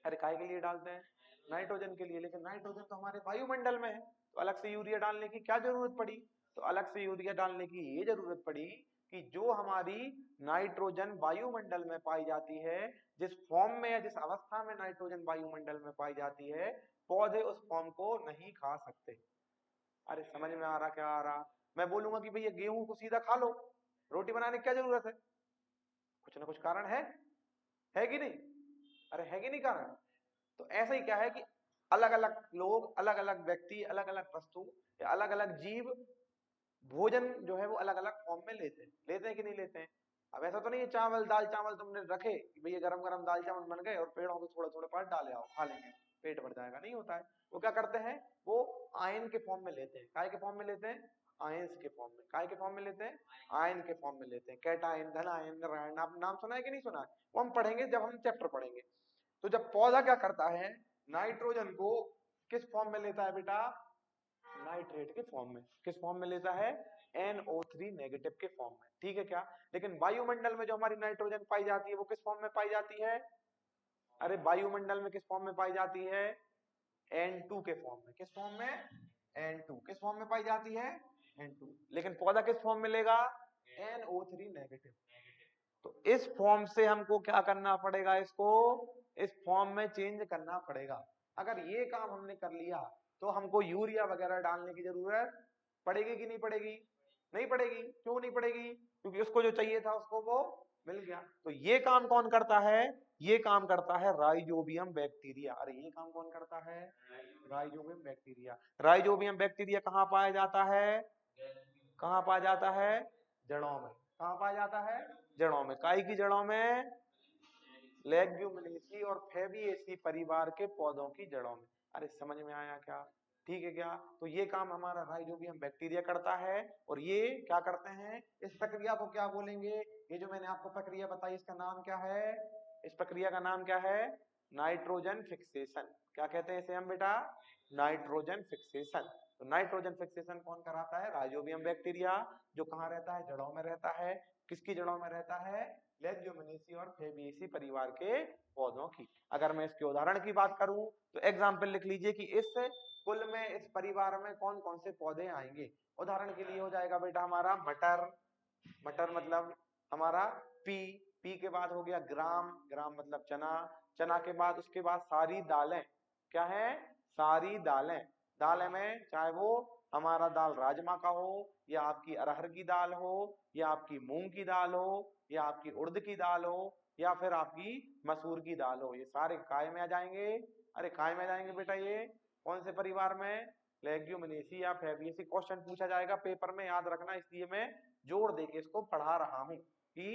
अरे काय के लिए डालते हैं? नाइट्रोजन के लिए। लेकिन नाइट्रोजन तो हमारे वायुमंडल में है, तो अलग से यूरिया डालने की क्या जरूरत पड़ी? तो अलग से यूरिया डालने की ये जरूरत पड़ी कि जो हमारी नाइट्रोजन वायुमंडल में पाई जाती है, जिस फॉर्म में या जिस अवस्था में नाइट्रोजन वायुमंडल में पाई जाती है, पौधे उस फॉर्म को नहीं खा सकते। अरे समझ में आ रहा? क्या आ रहा? मैं बोलूंगा कि भैया गेहूं को सीधा खा लो, रोटी बनाने की क्या जरूरत है? कुछ ना कुछ कारण है कि नहीं? अरे है कि नहीं कारण? तो ऐसा ही क्या है कि अलग अलग लोग, अलग अलग व्यक्ति, अलग अलग वस्तु या अलग अलग जीव भोजन जो है वो अलग अलग फॉर्म में लेते हैं कि नहीं लेते हैं? अब ऐसा तो नहीं है चावल दाल चावल तुमने रखे कि भैया गरम गरम दाल चावल बन गए और पेड़ों के थोड़े थोड़े पार्ट डाले आओ खा लेंगे पेट भर जाएगा, नहीं होता है। वो क्या करते हैं? वो आयन के फॉर्म में लेते हैं। काय के फॉर्म में लेते हैं? आयंस के फॉर्म में। काय के फॉर्म में लेते हैं? आयन के फॉर्म में लेते हैं। कैटायन, धनायन, नारायण, आप नाम सुना है कि नहीं सुना है? वो हम पढ़ेंगे जब हम चैप्टर पढ़ेंगे। तो जब पौधा क्या करता है, नाइट्रोजन को किस फॉर्म में लेता है बेटा? नाइट्रेट के फॉर्म में। किस फॉर्म में लेता है? NO3 नेगेटिव के फॉर्म में। ठीक है क्या? लेकिन वायुमंडल में जो हमारी नाइट्रोजन पाई जाती है वो किस फॉर्म में पाई जाती है? अरे वायुमंडल में किस फॉर्म में पाई जाती है? N2 के फॉर्म में। किस फॉर्म में? N2 किस फॉर्म में पाई जाती है? N2। लेकिन पौधा किस फॉर्म में लेगा? NO3 negative. तो इस फॉर्म से हमको क्या करना पड़ेगा? इसको इस फॉर्म में चेंज करना पड़ेगा। अगर ये काम हमने कर लिया तो हमको यूरिया वगैरह डालने की जरूरत पड़ेगी कि नहीं पड़ेगी? नहीं पड़ेगी। क्यों नहीं पड़ेगी? क्योंकि उसको जो चाहिए था उसको वो मिल गया। तो ये काम कौन करता है? ये काम करता है राइजोबियम बैक्टीरिया। अरे ये काम कौन करता है? Rhizobium bacteria. राइजोबियम बैक्टीरिया कहाँ पाया जाता है? कहाँ पाया जाता है? जड़ों में। कहाँ पाया जाता है? जड़ों में। काय की जड़ों में? लेग्यूमिनेसी और फेबिएसी परिवार के पौधों की जड़ों में। अरे समझ में आया क्या? ठीक है क्या? तो ये काम हमारा राइजोबियम बैक्टीरिया करता है। और ये क्या करते हैं? इस प्रक्रिया को क्या बोलेंगे? ये जो मैंने आपको प्रक्रिया बताई इसका नाम क्या है? इस प्रक्रिया का नाम क्या है? Nitrogen fixation. क्या कहते हैं इसे हम बेटा? Nitrogen fixation. तो नाइट्रोजन फिक्सेशन कौन कराता है? Rhizobium bacteria. जो कहाँ रहता है? जड़ों में रहता है। किसकी जड़ों में रहता है? लेग्यूमिनेसी और फेबिएसी परिवार के पौधों की। अगर मैं इसके उदाहरण की बात करूं तो एग्जाम्पल लिख लीजिए कि इस कुल में, इस परिवार में कौन कौन से पौधे आएंगे। उदाहरण के लिए हो जाएगा बेटा हमारा मटर। मटर मतलब हमारा पी। पी के बाद हो गया ग्राम। ग्राम मतलब चना। चना के बाद उसके बाद सारी दालें। क्या है? सारी दालें। दालें में चाहे वो हमारा दाल राजमा का हो, या आपकी अरहर की दाल हो, या आपकी मूंग की दाल हो, या आपकी उड़द की दाल हो, या फिर आपकी मसूर की दाल हो, ये सारे काय में आ जाएंगे। अरे काय में आ जाएंगे बेटा। ये कौन से परिवार में? लेग्यूमिनेसी या फेबिएसी। क्वेश्चन पूछा जाएगा पेपर में, याद रखना, इसलिए मैं जोर देके इसको पढ़ा रहा हूं कि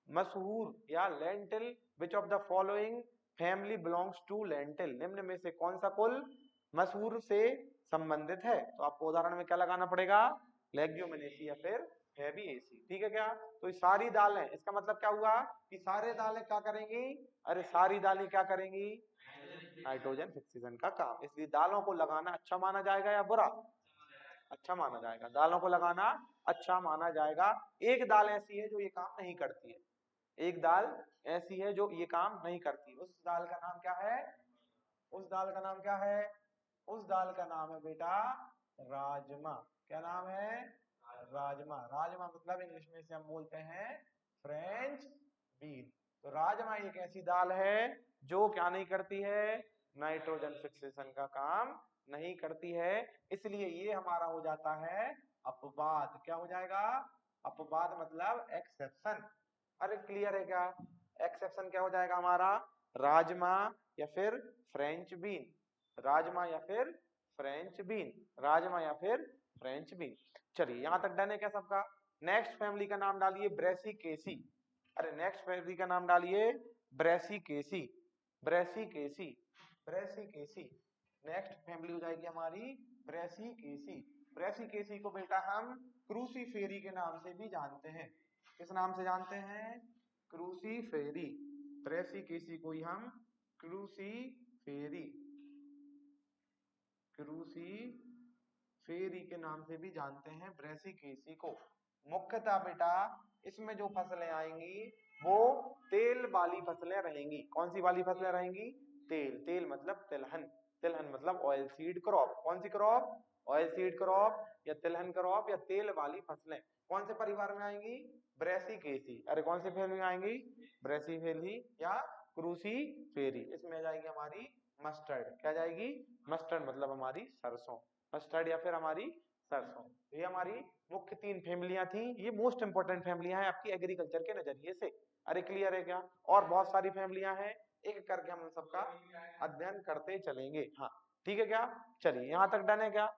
मसूर या lentil, which of the following family belongs to lentil. निम्न में से कौन सा कुल मसूर से संबंधित है? तो आपको उदाहरण में क्या लगाना पड़ेगा? लेग्यूमिनेसी या फिर फेबिएसी। ठीक है क्या? तो ये सारी दालें, इसका मतलब क्या हुआ कि सारे दालें क्या करेंगी? अरे सारी दालें क्या करेंगी? नाइट्रोजन फिक्सेशन का काम। इसलिए दालों को लगाना अच्छा माना जाएगा या बुरा? अच्छा माना जाएगा। दालों को लगाना अच्छा माना जाएगा। एक दाल ऐसी है जो ये काम नहीं करती है। एक दाल ऐसी है जो ये काम नहीं करती। उस दाल का नाम क्या है? उस दाल का नाम क्या है? उस दाल का नाम है बेटा राजमा। क्या नाम है? राजमा। राजमा मतलब इंग्लिश में से हम बोलते हैं फ्रेंच बीन। तो राजमा एक ऐसी दाल है जो क्या नहीं करती है? नाइट्रोजन फिक्सेशन का काम नहीं करती है। इसलिए ये हमारा हो जाता है अपवाद। क्या हो जाएगा? अपवाद मतलब एक्सेप्शन। अरे क्लियर है क्या? एक्सेप्शन क्या हो जाएगा हमारा? राजमा या फिर फ्रेंच बीन। राजमा या फिर फ्रेंच बीन। राजमा या फिर फ्रेंच बीन। चलिए यहां तक डन है क्या सबका? नेक्स्ट फैमिली का नाम डालिए ब्रेसिकेसी। अरे नेक्स्ट फैमिली का नाम डालिए Brassicaceae. Brassicaceae. Brassicaceae next family हो जाएगी हमारी ब्रेसिकेसी। ब्रेसिकेसी को बेटा हम क्रूसीफेरी के नाम से भी जानते हैं। किस नाम से जानते हैं? क्रूसीफेरी। ब्रेसिकेसी को ही हम क्रूसीफेरी क्रूसीफेरी के नाम से भी जानते हैं ब्रेसिकेसी को। मुख्यतः बेटा इसमें जो फसलें आएंगी वो तेल वाली फसलें रहेंगी। कौन सी वाली फसलें रहेंगी? तेल। तेल मतलब तिलहन, तिलहन मतलब ऑयल सीड क्रॉप। कौन सी क्रॉप? ऑयल सीड क्रॉप या तिलहन क्रॉप या तेल वाली फसलें कौन से परिवार में आएंगी? ब्रेसिकेसी। अरे कौन से फैमिली में आएंगी? ब्रेसिफेरी या क्रूसीफेरी। इसमें आ जाएगी हमारी मस्टर्ड। क्या जाएगी? मस्टर्ड मतलब हमारी सरसों, मस्टर्ड या फिर हमारी सरसों। ये हमारी मुख्य 3 फैमिलियां थी। ये मोस्ट इंपोर्टेंट फैमिलियां हैं आपकी एग्रीकल्चर के नजरिए से। अरे क्लियर है क्या? और बहुत सारी फैमिलियां हैं, एक करके हम सबका अध्ययन करते चलेंगे। हाँ ठीक है क्या? चलिए यहां तक डन है क्या?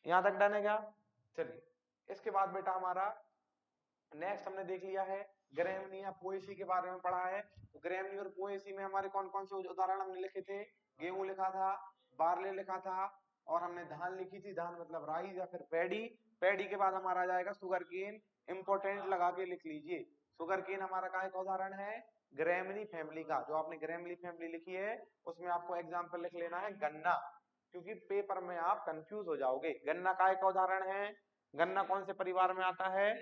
यहां तक डन है क्या? चलिए इसके बाद बेटा हमारा नेक्स्ट हमने देख लिया है ग्रेमनी या पोएसी के बारे में पढ़ा है। तो ग्रेमनी और पोएसी में हमारे कौन कौन से उदाहरण हमने लिखे थे? गेहूं लिखा था, बार्ले लिखा था, और हमने धान लिखी थी, धान मतलब राइस या फिर पैडी। पैडी के बाद हमारा आ जाएगा शुगर केन। इंपोर्टेंट लगा के लिख लीजिए, शुगर केन हमारा काहे का उदाहरण है? ग्रेमनी फैमिली का। जो आपने ग्रेमनी फैमिली लिखी है उसमें आपको एग्जाम्पल लिख लेना है गन्ना, क्योंकि पेपर में आप कंफ्यूज हो जाओगे। गन्ना काहे का उदाहरण है? गन्ना कौन से परिवार में आता है?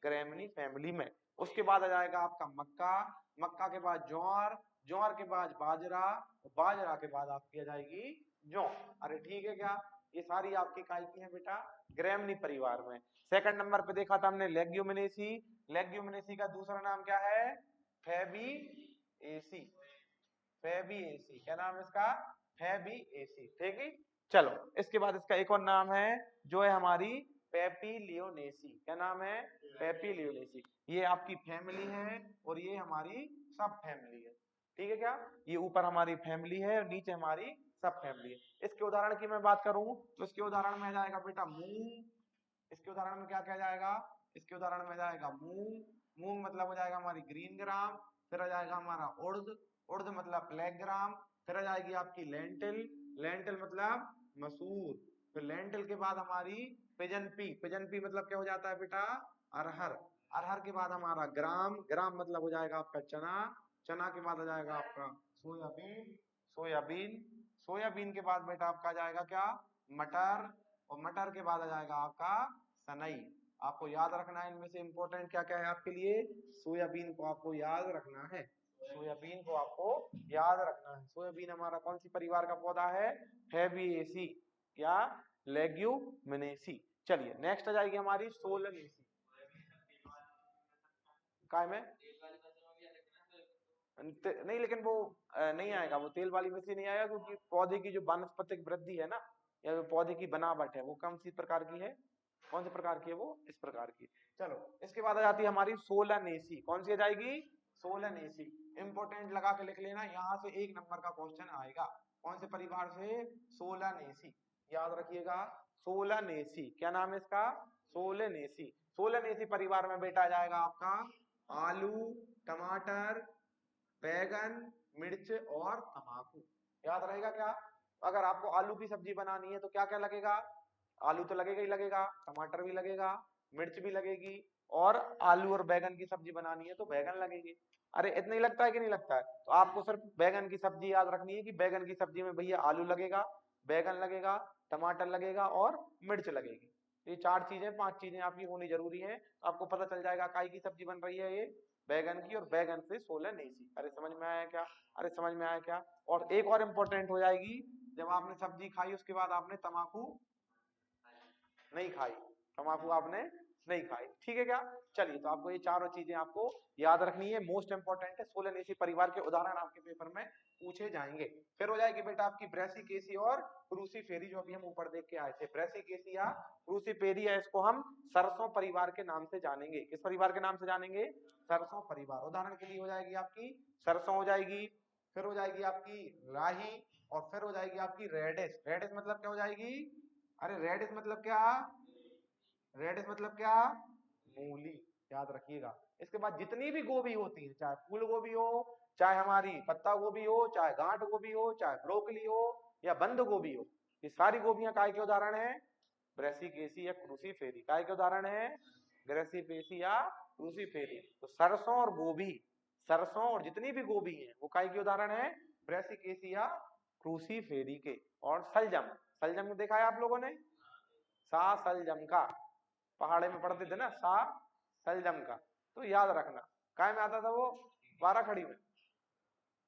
ग्रेमनी फैमिली में। उसके बाद आ जाएगा आपका मक्का, मक्का के बाद ज्वार, ज्वार के बाद बाजरा, बाजरा के बाद आपकी आ जाएगी जौ। अरे ठीक है क्या? ये सारी आपकी काय की है बेटा? ग्रेमनी परिवार में। सेकंड नंबर पे देखा था हमने लेग्यूमिनेसी। लेग्यूमिनेसी का दूसरा नाम क्या है? फैबीएसी। फैबीएसी क्या नाम है इसका? फैबीएसी। ठीक है। चलो इसके बाद इसका एक और नाम है जो है हमारी पेपिलियोनेसी। क्या नाम है? पेपिलियोनेसी। ये आपकी फैमिली है और ये हमारी सब फैमिली है। ठीक है क्या? ये ऊपर हमारी फैमिली है और नीचे हमारी सब फैमिली है। इसके उदाहरण की मैं बात करूं तो इसके उदाहरण में आ जाएगा बेटा मूंग। इसके उदाहरण में क्या क्या जाएगा? इसके उदाहरण में जाएगा मूंग। मूंग मतलब हो जाएगा हमारी ग्रीन ग्राम। फिर आ जाएगा हमारा उर्द, उर्द मतलब ब्लैक ग्राम। फिर आ जाएगी आपकी लेंटिल, लेंटिल मतलब मसूर। फिर लेंटिल के बाद हमारी पिजन पी, पिजन पी मतलब क्या हो जाता है बेटा? अरहर। अरहर के बाद हमारा ग्राम, ग्राम मतलब हो जाएगा आपका चना। चना के बाद आ जाएगा आपका सोयाबीन, सोयाबीन। सोयाबीन के बाद बेटा आपका आ जाएगा क्या? मटर। और मटर के बाद आ जाएगा आपका सनई। आपको याद रखना है इनमें से इंपॉर्टेंट क्या क्या है आपके लिए। सोयाबीन को आपको याद रखना है, सोयाबीन को आपको याद रखना है। सोयाबीन हमारा कौन सी परिवार का पौधा है? फैबिएसी या लेग्यूमिनेसी। चलिए नेक्स्ट आ जाएगी हमारी सोलनेसी। काय में नहीं, लेकिन वो नहीं आएगा, वो तेल वाली मिर्ची नहीं आएगा, क्योंकि पौधे की जो वानस्पतिक वृद्धि है ना, या जो पौधे की बनावट है वो कौन सी प्रकार की है? कौन से प्रकार की है वो? इस प्रकार की। चलो इसके बाद आ जाती है हमारी सोलनेसी। कौन सी आ जाएगी? सोलनेसी। इंपोर्टेंट लगा के लिख लेना, यहाँ से 1 नंबर का क्वेश्चन आएगा। कौन से परिवार से? सोलनेसी। याद रखिएगा सोलनेसी। क्या नाम है इसका? सोलनेसी। सोलनेसी परिवार में बेटा आ जाएगा आपका आलू, टमाटर, बैगन, मिर्च और तमाकू। याद रहेगा क्या? अगर आपको आलू की सब्जी बनानी है तो क्या क्या लगेगा? आलू तो लगेगा ही लगेगा, टमाटर भी लगेगा, मिर्च भी लगेगी, और आलू और बैगन की सब्जी बनानी है तो बैगन लगेगी। अरे इतना ही लगता है कि नहीं लगता है? तो आपको सिर्फ बैगन की सब्जी याद रखनी है कि बैगन की सब्जी में भैया आलू लगेगा, बैगन लगेगा, टमाटर लगेगा और मिर्च लगेगी। ये 4 चीजें 5 चीजें आपकी होनी जरूरी है। आपको पता चल जाएगा काय की सब्जी बन रही है ये? बैगन की, और बैगन से सोलनेसी। अरे समझ में आया क्या? अरे समझ में आया क्या? और एक और इंपॉर्टेंट हो जाएगी, जब आपने सब्जी खाई उसके बाद आपने तम्बाकू नहीं खाई, तम्बाकू आपने नहीं खाई। ठीक है क्या? चलिए तो आपको ये चारों चीजें आपको याद रखनी है, मोस्ट इंपॉर्टेंट है। सोलनेसी परिवार के उदाहरण आपके पेपर में पूछे जाएंगे। फिर हो जाएगी बेटा आपकी ब्रेसिकेसी और क्रूसीफेरी, जो अभी हम ऊपर देख के आए थे। ब्रेसिकेसी या क्रूसीफेरी है, इसको हम सरसों परिवार के नाम से जानेंगे। किस परिवार के नाम से जानेंगे? सरसों परिवार। उदाहरण के लिए हो जाएगी आपकी सरसों हो जाएगी, फिर हो जाएगी आपकी राही, और फिर हो जाएगी आपकी रेडिश। रेडिश मतलब क्या हो जाएगी? अरे रेडिश मतलब क्या? रेडिश मतलब क्या? मूली। याद रखिएगा। इसके बाद जितनी भी गोभी होती है, चाहे फूल गोभी हो, चाहे हमारी पत्ता गोभी हो, चाहे गांठ गोभी हो, चाहे ब्रोकली हो या बंद गोभी हो, ये सारी गोभियां काय के उदाहरण है? ब्रेसिकेसी या क्रूसीफेरी। काय के उदाहरण है? ब्रेसिकेसी या क्रूसीफेरी। तो सरसों और गोभी, सरसों और जितनी भी गोभी है वो काय के उदाहरण है, ब्रेसिकेसी या क्रूसीफेरी के। और सलजम, सलजम को देखा है आप लोगों ने, सा सलजम का, पहाड़े में पढ़ते थे ना सा सलजम का, तो याद रखना काय में आता था वो, 12 खड़ी में।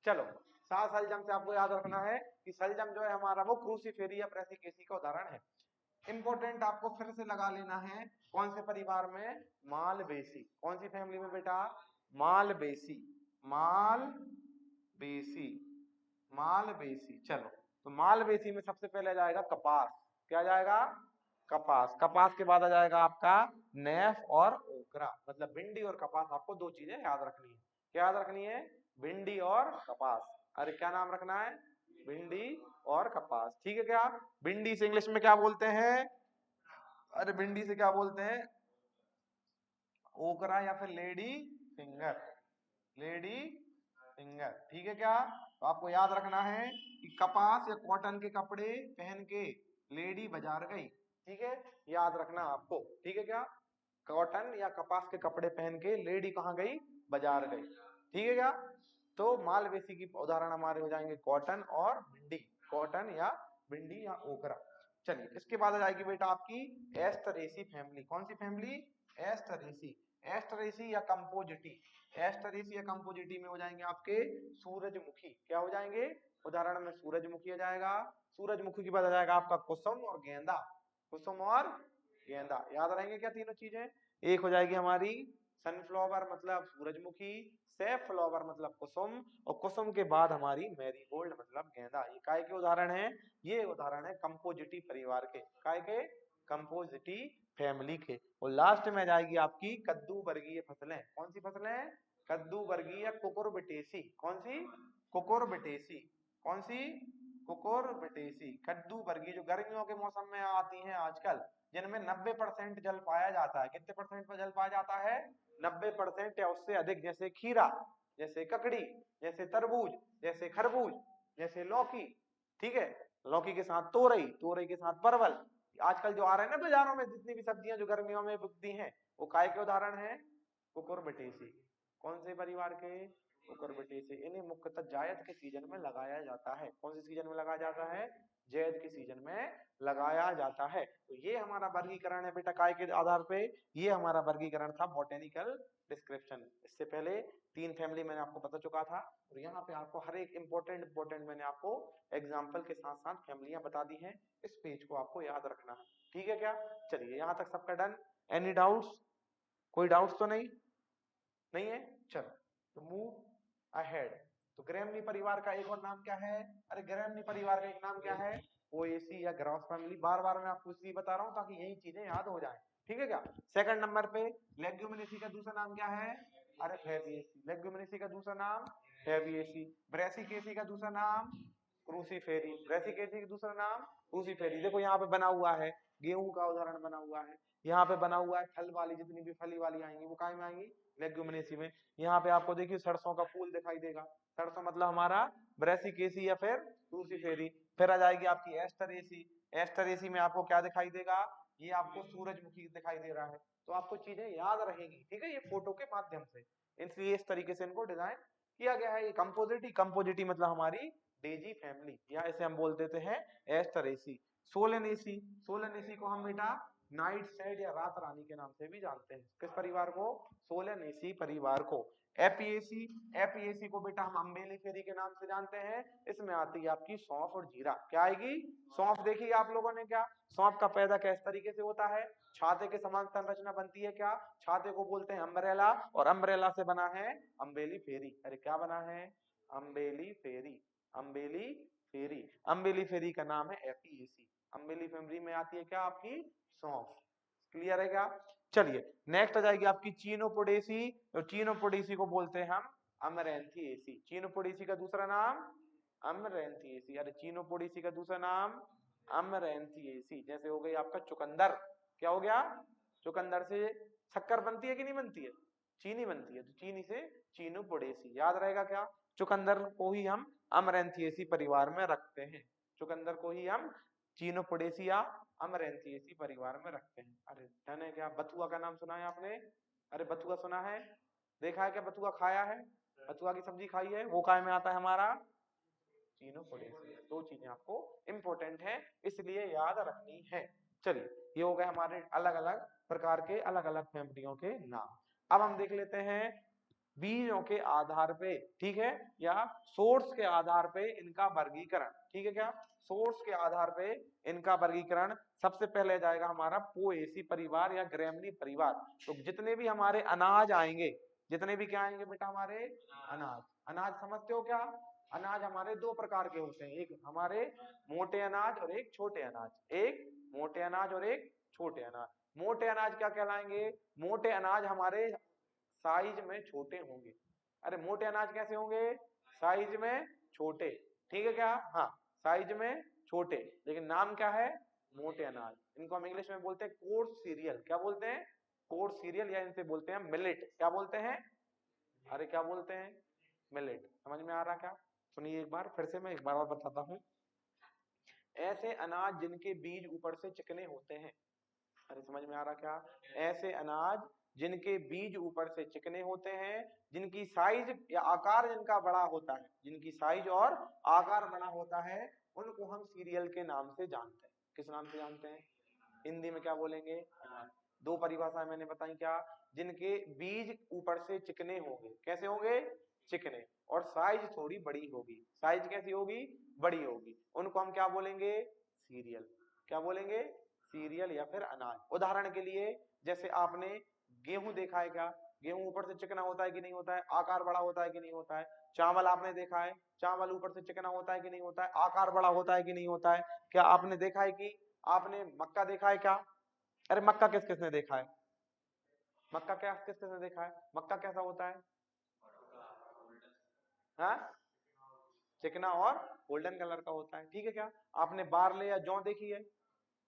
चलो सा सलजम से आपको याद रखना है कि सलजम जो है हमारा वो क्रूसीफेरी या ब्रेसिकेसी का उदाहरण है। इंपॉर्टेंट आपको फिर से लगा लेना है, कौन से परिवार में, मालवेसी। कौन सी फैमिली में बेटा, मालवेसी, मालवेसी, मालवेसी। चलो तो मालवेसी में सबसे पहले आ जाएगा कपास। क्या जाएगा, कपास। कपास के बाद आ जाएगा आपका नेफ और ओकरा, मतलब भिंडी और कपास। आपको दो चीजें याद रखनी है। क्या याद रखनी है, भिंडी और कपास। अरे क्या नाम रखना है, भिंडी और कपास। ठीक है क्या, भिंडी से इंग्लिश में क्या बोलते हैं, अरे भिंडी से क्या बोलते हैं, ओकरा या फिर लेडी फिंगर, लेडी फिंगर। ठीक है क्या, तो आपको याद रखना है कि कपास या कॉटन के कपड़े पहन के लेडी बाजार गई। ठीक है, याद रखना आपको। ठीक है क्या, कॉटन या कपास के कपड़े पहन के लेडी कहाँ गई, बाजार गई। ठीक है क्या, तो मालवेसी की उदाहरण हमारे हो जाएंगे कॉटन और भिंडी, कॉटन या भिंडी या ओकरा। चलिए इसके बाद आ जाएगी बेटा आपकी एस्टरेसी फैमिली। कौन सी फैमिली, एस्टरेसी। एस्टरेसी या कंपोजिटी, एस्टरेसी या कंपोजिटी में हो जाएंगे आपके सूरजमुखी। क्या हो जाएंगे, उदाहरण में सूरजमुखी आ जाएगा। सूरजमुखी के बाद आ जाएगा आपका कुसुम और गेंदा, कुसुम और गेंदा। याद रहेंगे क्या तीनों चीजें। एक हो जाएगी हमारी सनफ्लावर मतलब सूरजमुखी, सैफफ्लावर मतलब कुसुम, और कुसुम के बाद हमारी मैरीगोल्ड मतलब गेंदा। ये काय के उदाहरण है, ये उदाहरण है कंपोजिटी परिवार के, काय के, कंपोजिटी फैमिली के। और लास्ट में आ जाएगी आपकी कद्दू वर्गीय फसलें। कौन सी फसलें, कद्दू वर्गीय कुकुरबिटेसी। कौन सी, कुकुरबिटेसी। कौन सी, कुकुरबिटेसी। कद्दू वर्गीय जो गर्मियों के मौसम में आती हैं आजकल, जिनमें 90% जल पाया जाता है। कितने परसेंट पर जल पाया जाता है, 90% या उससे अधिक। जैसे खीरा, जैसे ककड़ी, जैसे तरबूज, जैसे खरबूज, जैसे लौकी। ठीक है, लौकी के साथ तोरई, तोरई के साथ परवल। आजकल जो आ रहे हैं ना बाजारों में जितनी भी सब्जियां जो गर्मियों में बिकती हैं, वो काय के उदाहरण है, कुकुरबिटेसी। कौन से परिवार के, कुकुरबिटेसी। इन्हें मुख्यतः जायद के सीजन में लगाया जाता है। कौन से सीजन में लगाया जाता है, जायद के सीजन में लगाया जाता है। तो ये हमारा वर्गीकरण है बेटा काय के आधार पे, ये हमारा वर्गीकरण था बॉटेनिकल डिस्क्रिप्शन। इससे पहले 3 फैमिली मैंने आपको बता चुका था, और यहाँ पे आपको हर एक इंपॉर्टेंट मैंने आपको एग्जाम्पल के साथ साथ फैमिलियां बता दी हैं। इस पेज को आपको याद रखना है। ठीक है क्या, चलिए यहाँ तक सबका डन। एनी डाउट्स, कोई डाउट्स तो नहीं, नहीं है। चलो तो मूव अहेड। तो ग्रैमनी परिवार का एक और नाम क्या है, अरे ग्रैमनी परिवार का एक नाम क्या है, पोएसी या ग्रॉस फैमिली। बार बार मैं आपको इसलिए बता रहा हूं ताकि यही चीजें याद हो जाएं। ठीक है क्या, सेकंड नंबर पे लेग्यूमिनेसी का दूसरा नाम क्या है, अरे फैबिएसी। लेग्यूमिनेसी का दूसरा नाम फैबिएसी। ब्रेसिकेसी का दूसरा नाम क्रूसीफेरी। ब्रेसिकेसी का दूसरा नाम क्रूसीफेरी। देखो यहाँ पे बना हुआ है, गेहूं का उदाहरण बना हुआ है, यहाँ पे बना हुआ है फल वाली, जितनी भी फली वाली आएंगी वो काय में आएंगी, लेग्यूमिनेसी में। यहाँ पे आपको देखिए सरसों का फूल दिखाई देगा, सरसों मतलब हमारा ब्रेसिकेसी या फिर क्रूसीफेरी। फिर आ जाएगी आपकी एस्टरेसी। एस्टरेसी में आपको क्या दिखाई देगा, ये आपको सूरजमुखी दिखाई दे रहा है। तो आपको चीजें याद रहेंगी, ठीक है, ये फोटो के माध्यम से। इसलिए इस तरीके से इनको डिजाइन किया गया है। ये कंपोजिटी, कंपोजिटी मतलब हमारी डेजी फैमिली, या इसे हम बोल देते हैं एस्टरेसी। सोलेनेसी, सोलेनेसी को हम बेटा नाइट सेड या रात रानी के नाम से भी जानते हैं। किस परिवार को, सोलेनेसी परिवार को। एपिएसी, एपिएसी को बेटा हम अम्बेलिफेरी के नाम से जानते हैं। इसमें आती है आपकी सौंफ और जीरा। क्या आएगी, सौंफ। देखिए आप लोगों ने क्या, सौंफ का पैदा किस तरीके से होता है, छाते के समान संरचना बनती है। क्या, छाते को बोलते हैं अम्ब्रेला, और अम्ब्रेला से बना है अम्बेलिफेरी। अरे क्या बना है, अम्बेलिफेरी, अम्बेलिफेरी। अम्बेलिफेरी का नाम है एपिएसी। अम्बेलिफेरी में आती है क्या, आपकी सौंफ। क्लियर है क्या, चलिए नेक्स्ट आ जाएगी आपकी चीनोपोडेसी। और चीनोपोडेसी को बोलते हैं हम अमरैंथिएसी। चीनोपोडेसी का दूसरा नाम अमरैंथिएसी। अरे चीनोपोडेसी का दूसरा नाम अमरैंथिएसी। जैसे हो गई आपका चुकंदर, क्या हो गया, चुकंदर से शक्कर बनती है कि नहीं बनती है, चीनी बनती है, तो चीनी से चीनोपोडेसी। याद रहेगा क्या, चुकंदर को ही हम अमरैंथिएसी परिवार में रखते हैं। चुकंदर को ही हम चीनोपोडेसी या अमरैंथिएसी परिवार में रखते हैं। अरे धन है क्या, बथुआ का नाम सुना है आपने, अरे बथुआ सुना है, देखा है क्या, बथुआ खाया है, बथुआ की सब्जी खाई है, वो काय में आता है हमारा, चिनोफोरेसिया। दो चीजें आपको इंपॉर्टेंट है, इसलिए याद रखनी है। चलिए, ये हो गए हमारे अलग अलग प्रकार के अलग अलग फैमिलियों के नाम। अब हम देख लेते हैं बीजों के आधार पे, ठीक है, या सोर्स के आधार पे इनका वर्गीकरण, ठीक है क्या, सोर्स के आधार पे इनका वर्गीकरण। सबसे पहले जाएगा हमारा पोएसी परिवार या ग्रैमनी परिवार। तो जितने भी हमारे अनाज आएंगे, जितने भी क्या आएंगे बेटा हमारे अनाज, अनाज समझते हो क्या, अनाज हमारे दो प्रकार के होते हैं, एक हमारे मोटे अनाज और एक छोटे अनाज, एक मोटे अनाज और एक छोटे अनाज। मोटे अनाज क्या कहलाएंगे, मोटे अनाज हमारे साइज में छोटे होंगे। अरे मोटे अनाज कैसे होंगे, साइज में छोटे, ठीक है क्या, हाँ साइज में छोटे, लेकिन नाम क्या है, मोटे अनाज। इनको हम इंग्लिश में बोलते हैं कोर्स सीरियल, क्या बोलते हैं, कोर्स सीरियल, या इनसे बोलते हैं मिलेट, क्या बोलते हैं, अरे क्या बोलते हैं, मिलेट। समझ में आ रहा क्या, सुनिए एक बार फिर से मैं एक बार और बताता हूँ। ऐसे अनाज जिनके बीज ऊपर से चिकने होते हैं, अरे समझ में आ रहा क्या, ऐसे अनाज जिनके बीज ऊपर से चिकने होते हैं, जिनकी साइज या आकार जिनका बड़ा होता है, जिनकी साइज और आकार बड़ा होता है, उनको हम सीरियल के नाम से जानते हैं। किस नाम से जानते हैं, हिंदी में क्या बोलेंगे, दो परिभाषाएं मैंने बताई क्या, जिनके बीज ऊपर से चिकने होंगे, कैसे होंगे, चिकने, और साइज थोड़ी बड़ी होगी, साइज कैसी होगी, बड़ी होगी, उनको हम क्या बोलेंगे, सीरियल। क्या बोलेंगे, सीरियल या फिर अनाज। उदाहरण के लिए जैसे आपने गेहूं देखा है क्या, गेहूं ऊपर से चिकना होता है कि नहीं होता है, आकार बड़ा होता है कि नहीं होता है। चावल आपने देखा है, चावल ऊपर से चिकना होता है कि नहीं होता है, आकार बड़ा होता है कि नहीं होता है। क्या आपने देखा है कि आपने मक्का देखा है क्या, अरे मक्का किस किसने देखा है, मक्का क्या किस किसने देखा है, मक्का कैसा होता है, हाँ चिकना और गोल्डन कलर का होता है, ठीक है क्या। आपने बारले या जौ देखी है,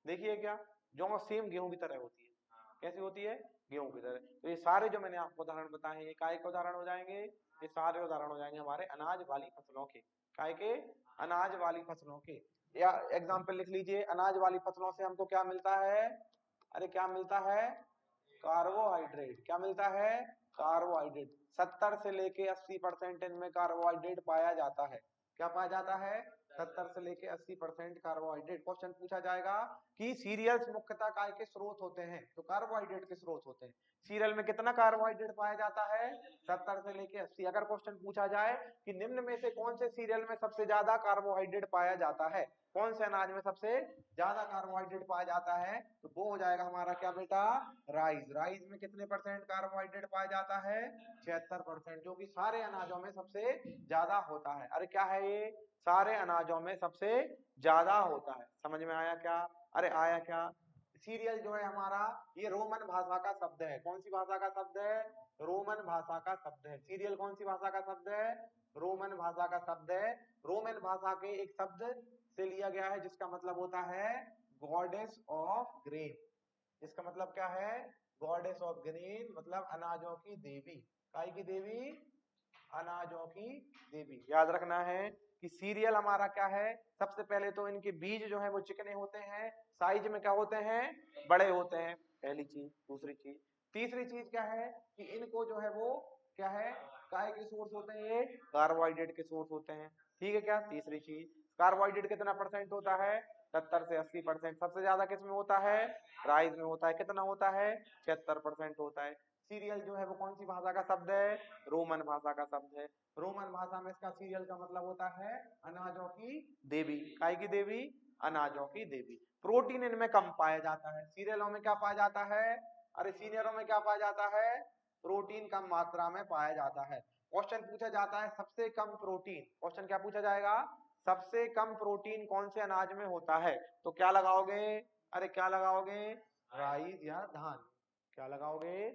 देखिए क्या, जौ सेम गेहूं की तरह होती है, कैसी होती है, गेहूं की तरह। तो ये सारे जो मैंने आपको उदाहरण बताए हैं, ये काय के उदाहरण हो जाएंगे, ये सारे उदाहरण हो जाएंगे हमारे अनाज वाली फसलों के, काय के, अनाज वाली फसलों के। या एग्जाम्पल लिख लीजिए, अनाज वाली फसलों से हमको क्या मिलता है, अरे क्या मिलता है, कार्बोहाइड्रेट। क्या मिलता है, कार्बोहाइड्रेट। 70 से लेके 80% इनमें कार्बोहाइड्रेट पाया जाता है। क्या पाया जाता है, 70 से लेके 80% कार्बोहाइड्रेट। क्वेश्चन पूछा जाएगा कि सीरियल्स मुख्यतः काय के स्रोत होते हैं, तो कार्बोहाइड्रेट के स्रोत होते हैं। सीरियल में कितना कार्बोहाइड्रेट पाया जाता है, 70 से लेके 80। अगर क्वेश्चन पूछा जाए कि निम्न में से कौन से सीरियल में सबसे ज्यादा कार्बोहाइड्रेट पाया जाता है, कौन से अनाज में सबसे ज्यादा कार्बोहाइड्रेट पाया जाता है, तो वो हो जाएगा हमारा क्या बेटा, राइस। राइस में कितने परसेंट कार्बोहाइड्रेट पाया जाता है, 76%, जो कि सारे अनाजों में सबसे ज्यादा होता है। अरे क्या है ये, सारे अनाजों में सबसे ज्यादा होता है। समझ में आया क्या, अरे आया क्या। सीरियल जो है हमारा, ये रोमन भाषा का शब्द है। कौन सी भाषा का शब्द है, रोमन भाषा का शब्द है। सीरियल कौन सी भाषा का शब्द है, रोमन भाषा का शब्द है। रोमन भाषा के एक शब्द से लिया गया है जिसका मतलब होता है गॉडेस ऑफ ग्रेन। इसका मतलब क्या है, गॉडेस ऑफ ग्रेन, मतलब अनाजों की देवी। काय की देवी, अनाजों की देवी। याद रखना है कि सीरियल हमारा क्या है, सबसे पहले तो इनके बीज जो है वो चिकने होते हैं, साइज में क्या होते हैं, बड़े होते हैं, पहली चीज। दूसरी चीज, तीसरी चीज क्या है कि इनको जो है वो क्या है, काय के सोर्स होते हैं, ये कार्बोहाइड्रेट के सोर्स होते हैं, ठीक है क्या। तीसरी चीज, कार्बोहाइड्रेट कितना परसेंट होता है, 70 से 80%। सबसे ज्यादा किस में होता है, राइस में होता है। कितना होता है, 76% होता है। सीरियल जो है वो कौन सी भाषा का शब्द है, रोमन भाषा का शब्द है। रोमन भाषा में इसका सीरियल का मतलब होता है अनाजों की देवी। काय की देवी, अनाजों की देवी। प्रोटीन इनमें कम पाया जाता है। सीरियलों में क्या पाया जाता है, अरे सीरियलों में क्या पाया जाता है, प्रोटीन कम मात्रा में पाया जाता है। क्वेश्चन पूछा जाता है सबसे कम प्रोटीन, क्वेश्चन क्या पूछा जाएगा, सबसे कम प्रोटीन कौन से अनाज में होता है, तो क्या लगाओगे, अरे क्या लगाओगे, राइस या धान। क्या लगाओगे,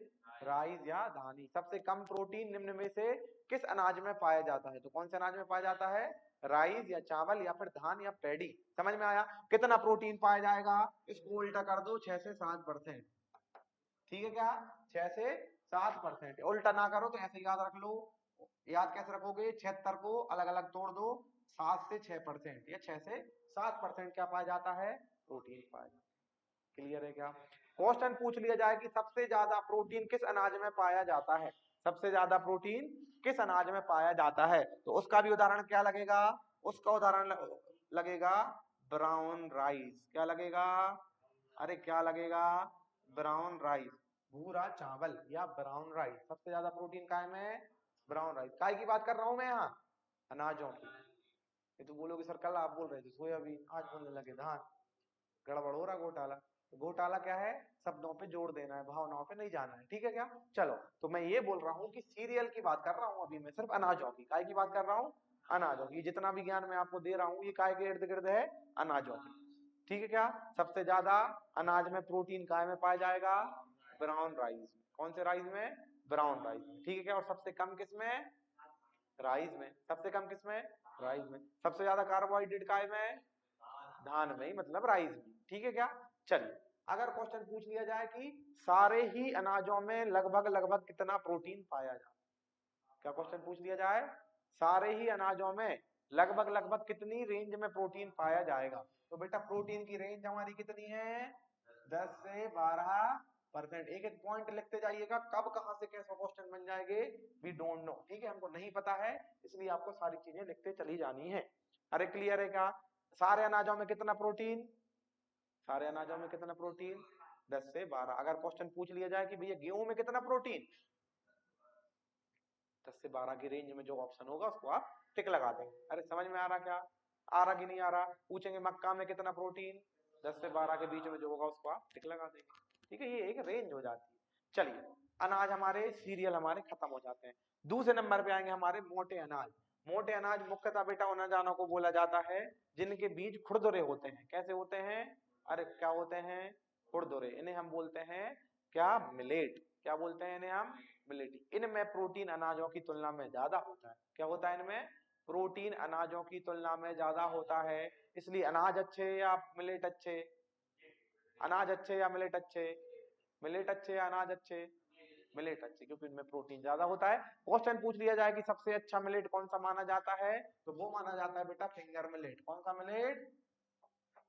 राइस या धान। सबसे कम प्रोटीन निम्न में से किस अनाज में पाया जाता है, तो कौन से अनाज में पाया जाता है, राइस या चावल या फिर धान या पैडी। समझ में आया, कितना प्रोटीन पाया जाएगा, इसको उल्टा कर दो, 6 से 7%, ठीक है क्या, 6 से 7%। उल्टा ना करो तो ऐसे याद रख लो। याद कैसे रखोगे, 76 को अलग अलग तोड़ दो, 7 से 6% या 6 से 7% क्या पाया जाता है, प्रोटीन पाया जाता है। क्लियर है क्या। क्वेश्चन पूछ लिया जाए कि सबसे ज्यादा प्रोटीन किस अनाज में पाया जाता है, सबसे ज्यादा प्रोटीन किस अनाज में पाया जाता है? तो उसका भी उदाहरण क्या लगेगा? उसका उदाहरण लगेगा ब्राउन राइस। क्या लगेगा? अरे क्या लगेगा? ब्राउन राइस, भूरा चावल या ब्राउन राइस। सबसे ज्यादा प्रोटीन काय में? Brown rice. काय की बात कर रहा हूं मैं यहाँ? अनाजों की। ये तो बोलोगे सर कल आप बोल रहे थे सोयाबीन, आज बोलने लगे धान। गड़बड़ हो रहा घोटाला। तो घोटाला क्या है? शब्दों पे जोड़ देना है, भावनाओं पे नहीं जाना है, ठीक है क्या? चलो, तो मैं ये बोल रहा हूँ कि सीरियल की बात कर रहा हूँ अभी मैं, सिर्फ अनाजों की। काय की बात कर रहा हूँ? अनाजों की। जितना भी ज्ञान मैं आपको दे रहा हूँ ये काय के इर्द गिर्द है? अनाजों की, ठीक है क्या? सबसे ज्यादा अनाज में प्रोटीन काय में पाया जाएगा? ब्राउन राइस में। कौन से राइस में? ब्राउन राइस में, ठीक है क्या? और सबसे कम किसमें? राइस में। सबसे कम किसमें? राइस में। सबसे ज्यादा कार्बोहाइड्रेट काय में? धान में ही, मतलब राइस में, ठीक है क्या? चलिए, अगर क्वेश्चन पूछ लिया जाए कि सारे ही अनाजों में लगभग लगभग कितना प्रोटीन पाया जाए, क्या क्वेश्चन पूछ लिया जाए सारे ही अनाजों में लगभग लगभग कितनी रेंज में प्रोटीन पाया जाएगा? तो बेटा प्रोटीन की रेंज हमारी कितनी है? 10 से 12%। एक एक पॉइंट लिखते जाइएगा, कब कहां से कैसा क्वेश्चन बन जाएंगे वी डोंट नो, ठीक है? हमको नहीं पता है, इसलिए आपको सारी चीजें लिखते चली जानी है। अरे क्लियर है क्या? सारे अनाजों में कितना प्रोटीन? सारे अनाजों में कितना प्रोटीन? 10 से 12। अगर क्वेश्चन पूछ लिया जाए कि भैया गेहूं में कितना प्रोटीन, 10 से 12 की रेंज में जो ऑप्शन होगा उसको आप टिक लगा देंगे। अरे समझ में आ रहा क्या? आ रहा कि नहीं आ रहा? पूछेंगे मक्का में कितना प्रोटीन, 10 से 12 के बीच में जो होगा उसको आप टिक लगा देंगे, ठीक है? ये एक रेंज हो जाती है। चलिए, अनाज हमारे सीरियल हमारे खत्म हो जाते हैं। दूसरे नंबर पे आएंगे हमारे मोटे अनाज। मोटे अनाज मुख्यतः बेटा उन अनाजों को बोला जाता है जिनके बीज खुरदुरे होते हैं। कैसे होते हैं? अरे क्या होते हैं? खुरदुरे। इन्हें हम बोलते हैं क्या? मिलेट। क्या बोलते हैं इन्हें हम? मिलेट। इनमें प्रोटीन अनाजों की तुलना में ज्यादा होता है। क्या होता है इनमें? प्रोटीन अनाजों की तुलना में ज्यादा होता है। इसलिए अनाज अच्छे या मिलेट अच्छे? अनाज अच्छे या मिलेट अच्छे? मिलेट अच्छे या अनाज अच्छे? मिलेट अच्छे, क्योंकि इनमें प्रोटीन ज्यादा होता है। क्वेश्चन पूछ लिया जाए कि सबसे अच्छा मिलेट कौन सा माना जाता है, तो वो माना जाता है बेटा फिंगर मिलेट। कौन सा मिलेट?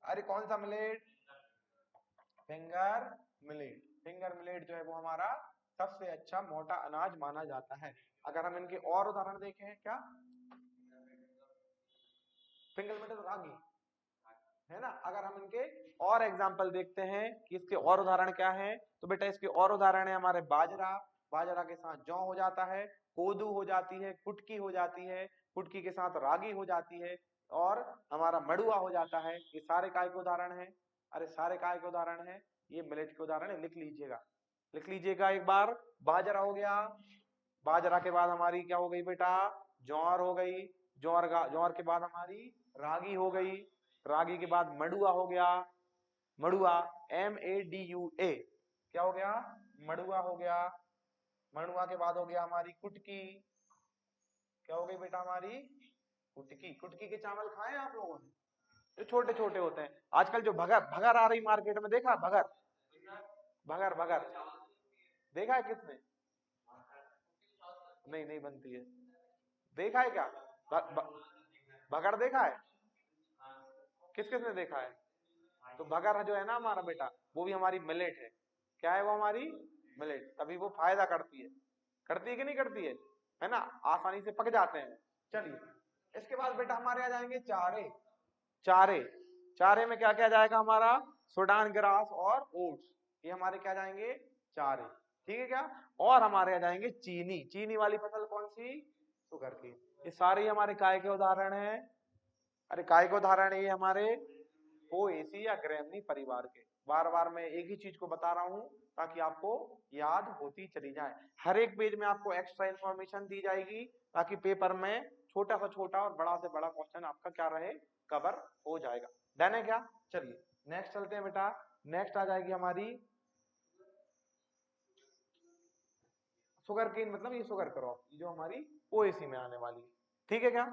अरे कौन सा millet? Finger millet. Finger millet जो है वो हमारा सबसे अच्छा मोटा अनाज माना जाता है। अगर हम इनके और उदाहरण देखें, क्या फिंगर मिलेट रागी है ना? अगर हम इनके और एग्जाम्पल देखते हैं कि इसके और उदाहरण क्या है, तो बेटा इसके और उदाहरण है हमारे बाजरा। बाजरा के साथ जौ हो जाता है, कोदू हो जाती है, कुटकी हो जाती है, कुटकी के साथ रागी हो जाती है, और हमारा मड़ुआ हो जाता है। ये सारे काय के उदाहरण है। अरे सारे काय के उदाहरण है, ये मिलेट के उदाहरण है। लिख लीजिएगा, लिख लीजिएगा एक बार। बाजरा हो गया, बाजरा के बाद हमारी क्या हो गई बेटा? ज्वार हो गई। ज्वार के बाद हमारी रागी हो गई। रागी के बाद मड़ुआ हो गया। मड़ुआ, MADUA, क्या हो गया? मड़ुआ हो गया। मड़ुआ के बाद हो गया हमारी कुटकी। क्या हो गई बेटा हमारी? कुटकी। कुटकी के चावल खाए आप लोगों ने? जो छोटे छोटे होते हैं। आजकल जो भगर भगर आ रही मार्केट में, देखा भगर? भगर भगर देखा है किसने? नहीं नहीं बनती है। देखा है क्या? ब, ब, भगर देखा है? किस किसने देखा है? तो भगर जो है ना हमारा बेटा, वो भी हमारी मिलेट है। क्या है वो? हमारी मिलेट। तभी वो फायदा करती है कि नहीं करती है ना? आसानी से पक जाते हैं। चलिए, इसके बाद बेटा हमारे आ जाएंगे चारे। चारे, चारे में क्या क्या जाएगा हमारा? सूडान ग्रास और ओट्स, ये हमारे क्या जाएंगे? चारे, ठीक है क्या? और हमारे आ जाएंगे चीनी। चीनी वाली फसल कौन सी? शुगर की। ये सारे हमारे काय के उदाहरण हैं। अरे काय के उदाहरण है ये हमारे पोएसी या ग्रैमनी परिवार के। बार बार मैं एक ही चीज को बता रहा हूं ताकि आपको याद होती चली जाए। हर एक पेज में आपको एक्स्ट्रा इंफॉर्मेशन दी जाएगी ताकि पेपर में छोटा सा छोटा और बड़ा से बड़ा क्वेश्चन आपका क्या रहे? कवर हो जाएगा। डन है क्या? चलिए नेक्स्ट चलते हैं बेटा। नेक्स्ट आ जाएगी हमारी शुगर केन, मतलब ये शुगर क्रॉप जो हमारी ओएसी में आने वाली है, ठीक है क्या?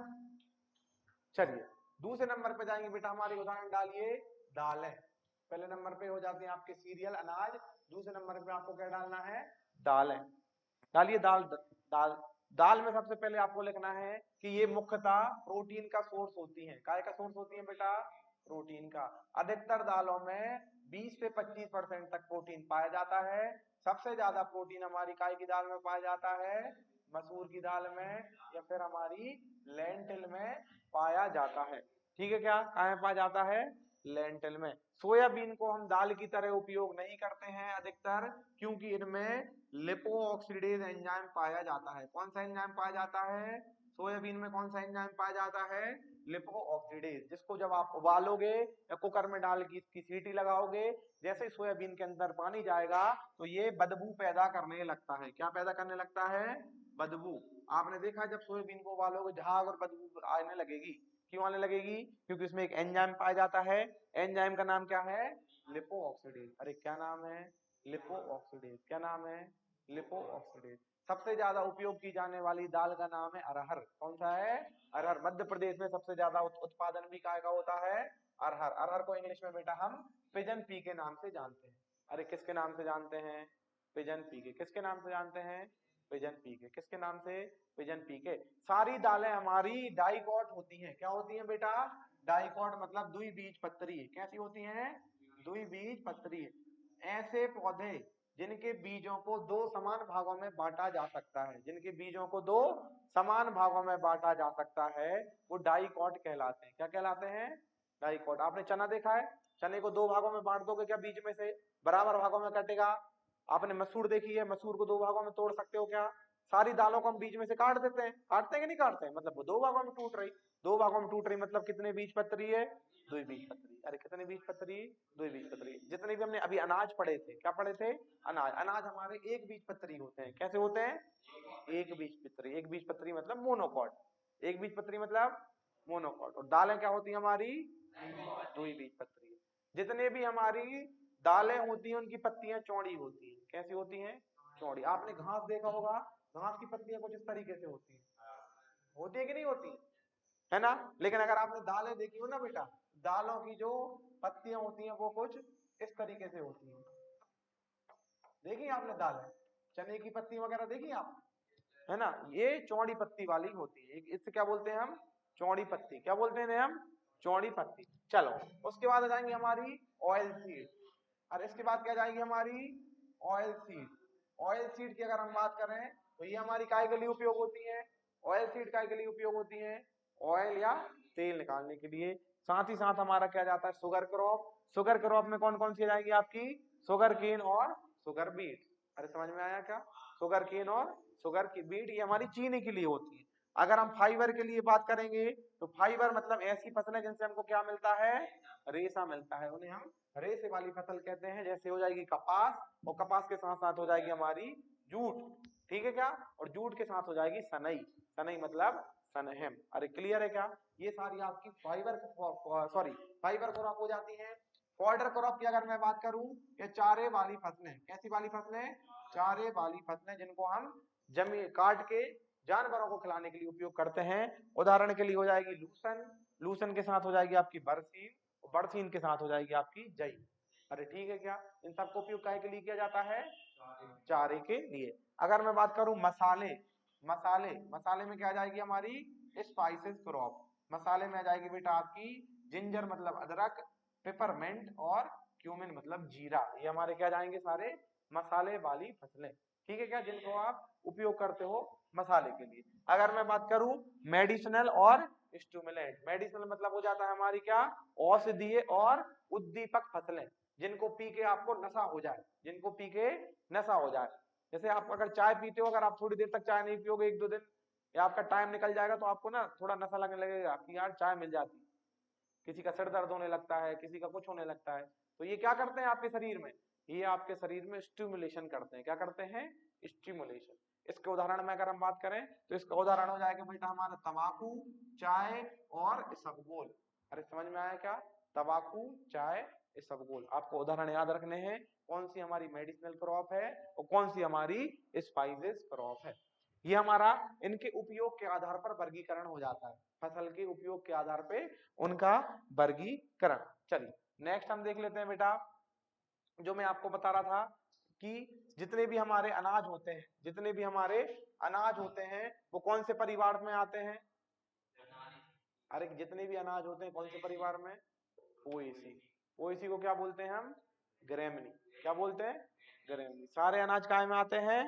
चलिए दूसरे नंबर पे जाएंगे बेटा हमारे, उदाहरण डालिए दालें। पहले नंबर पे हो जाते हैं आपके सीरियल अनाज, दूसरे नंबर पे आपको क्या डालना है? दालें। डालिए दाल। दाल, दाल में सबसे पहले आपको लिखना है कि ये मुख्यतः प्रोटीन का सोर्स होती है। काय का सोर्स होती है बेटा? प्रोटीन का। अधिकतर दालों में 20 से 25% तक प्रोटीन पाया जाता है। सबसे ज्यादा प्रोटीन हमारी काय की दाल में पाया जाता है? मसूर की दाल में या फिर हमारी लेंटिल में पाया जाता है। ठीक है क्या? कहाँ में पाया जाता है? लेंटिल में। सोयाबीन को हम दाल की तरह उपयोग नहीं करते हैं अधिकतर, क्योंकि इनमें लिपो ऑक्सीडेज एंजाइम पाया जाता है। कौन सा एंजाइम पाया जाता है? सोयाबीन में कौन सा एंजाइम पाया जाता है? लिपो ऑक्सीडेज, जिसको जब आप उबालोगे या कुकर में डाल के इसकी सीटी लगाओगे, जैसे ही सोयाबीन के अंदर पानी जाएगा तो ये बदबू पैदा करने लगता है। क्या पैदा करने लगता है? बदबू। आपने देखा जब सोयाबीन को उबालोगे झाग और बदबू आने लगेगी। क्यों आने लगेगी? क्योंकि उसमें एक एंजाइम पाया जाता है। एंजाइम का नाम क्या है? Lipo oxidase. अरे क्या नाम है? Lipo oxidase. क्या नाम है? Lipo oxidase. सबसे ज्यादा उपयोग की जाने वाली दाल का नाम है अरहर। कौन सा है? अरहर। मध्य प्रदेश में सबसे ज्यादा उत्पादन भी काय का होता है? अरहर। अरहर को इंग्लिश में बेटा हम पिजन पी के नाम से जानते हैं। अरे किसके नाम से जानते हैं? पिजन पी के। किसके नाम से जानते हैं? पिजन पी के। किसके नाम से? पिजन पी के। सारी दालें हमारी डाइकॉट होती हैं। क्या होती हैं बेटा? डाइकॉट मतलब द्विबीजपत्री। कैसी होती हैं? द्विबीजपत्री। ऐसे पौधे जिनके बीजों को दो समान भागों में बांटा जा सकता है, जिनके बीजों को दो समान भागों में बांटा जा सकता है, वो डाइकॉट कहलाते हैं। क्या कहलाते हैं? डाइकॉट। आपने चना देखा है? चने को दो भागों में बांट दोगे क्या बीज में से? बराबर भागों में कटेगा। आपने मसूर देखी है? मसूर को दो भागों में तोड़ सकते हो क्या? सारी दालों को हम बीच में से काट देते हैं। काटते हैं कि नहीं काटते हैं? मतलब वो दो भागों में टूट रही। दो भागों में टूट रही मतलब कितने बीजपत्री है? द्विबीजपत्री। अरे कितने बीजपत्री? द्विबीजपत्री। जितने भी हमने अभी अनाज पढ़े थे, क्या पढ़े थे? अनाज। अनाज हमारे एक बीजपत्री होते हैं। कैसे होते हैं? एक बीजपत्री। एक बीजपत्री मतलब मोनोकॉट। एक बीजपत्री मतलब मोनोकॉट। और दालें क्या होती है हमारी? द्विबीजपत्री। जितने भी हमारी दालें होती हैं उनकी पत्तियां चौड़ी होती हैं। कैसी होती हैं? चौड़ी। आपने घास देखा होगा, घास की पत्तियां कुछ इस तरीके से होती हैं। होती है कि नहीं होती? है ना? लेकिन अगर आपने दालें देखी हो ना बेटा, दालों की जो पत्तियां होती हैं वो कुछ इस तरीके से होती हैं। देखी आपने दालें? चने की पत्ती वगैरह देखी आप? है ना? ये चौड़ी पत्ती वाली होती है। इससे क्या बोलते हैं हम? चौड़ी पत्ती। क्या बोलते हैं हम? चौड़ी पत्ती। चलो, उसके बाद आ जाएंगी हमारी ऑयल सीड। और इसके बाद क्या जाएगी हमारी? Oil seed. ऑयल सीड की अगर हम बात करें तो ये हमारी काय के लिए उपयोग होती है? ऑयल सीड काय के लिए उपयोग होती है? ऑयल या तेल निकालने के लिए। साथ ही साथ हमारा क्या जाता है? Sugar crop. शुगर क्रॉप में कौन कौन सी जाएगी आपकी? शुगर केन और शुगर बीट। अरे समझ में आया क्या? शुगर केन और शुगर की बीट ये हमारी चीनी के लिए होती है। अगर हम फाइबर के लिए बात करेंगे तो फाइबर मतलब ऐसी फसलें जिनसे हमको क्या मिलता है? रेशा मिलता है, उन्हें हम रेशे वाली फसल कहते हैं। जैसे हो जाएगी कपास, और कपास के साथ साथ हो जाएगी हमारी जूट। ठीक है क्या? और जूट के साथ हो जाएगी सनई। सनई मतलब सनहेम। अरे क्लियर है क्या? ये सारी आपकी फाइबर फाइबर क्रॉप हो जाती है। फॉडर क्रॉप की अगर मैं बात करूं, ये चारे वाली फसलें। कैसी वाली फसलें? चारे वाली फसलें, जिनको हम जमीन काट के जानवरों को खिलाने के लिए उपयोग करते हैं। उदाहरण के लिए हो जाएगी लूसन। लूसन के साथ हो जाएगी आपकी बरसीन, और बरसीन के साथ हो जाएगी आपकी जई। अरे ठीक है क्या? इन सबको उपयोग काय के लिए किया जाता है? चारे के लिए। अगर मैं बात करूं मसाले, मसाले मसाले में क्या आ जाएगी हमारी? Spices crop. मसाले में आ जाएगी बेटा आपकी जिंजर मतलब अदरक, पेपरमेंट और क्यूमिन मतलब जीरा। ये हमारे क्या जाएंगे? सारे मसाले वाली फसलें। ठीक है क्या? जिनको आप उपयोग करते हो मसाले के लिए। अगर मैं बात करूं मेडिसिनल और स्टिमुलेंट, मेडिसिनल मतलब हो जाता है हमारी क्या? औषधीय और उद्दीपक फसलें, जिनको पी के आपको नशा हो जाए, जिनको पी के नशा हो जाए। जैसे आप अगर चाय पीते हो, अगर आप थोड़ी देर तक चाय नहीं पियोगे, एक दो दिन या आपका टाइम निकल जाएगा, तो आपको ना थोड़ा नशा लगने लगेगा कि यार चाय मिल जाती। किसी का सिर दर्द होने लगता है, किसी का कुछ होने लगता है। तो ये क्या करते हैं आपके शरीर में? ये आपके शरीर में स्टिमुलेशन करते हैं। क्या करते हैं? स्टिमुलेशन। इसके उदाहरण में अगर हम बात करें तो इसका उदाहरण हो जाएगा बेटा हमारा तंबाकू, चाय और इसबगोल। अरे समझ में आया क्या? तंबाकू, चाय, इसबगोल। आपको उदाहरण याद रखने हैं कौन सी हमारी मेडिसिनल क्रॉप है और कौन सी हमारी स्पाइसेस क्रॉप है। ये हमारा इनके उपयोग के आधार पर वर्गीकरण हो जाता है। फसल के उपयोग के आधार पे उनका वर्गीकरण। चलिए नेक्स्ट हम देख लेते हैं बेटा, जो मैं आपको बता रहा था कि जितने भी हमारे अनाज होते हैं, जितने भी हमारे अनाज होते हैं वो कौन से परिवार में आते हैं? अरे जितने भी अनाज होते हैं कौन से परिवार में? पोएसी। पोएसी को क्या बोलते हैं हम? ग्रेमिनी। क्या बोलते हैं? ग्रेमनी। सारे अनाज काय में आते हैं?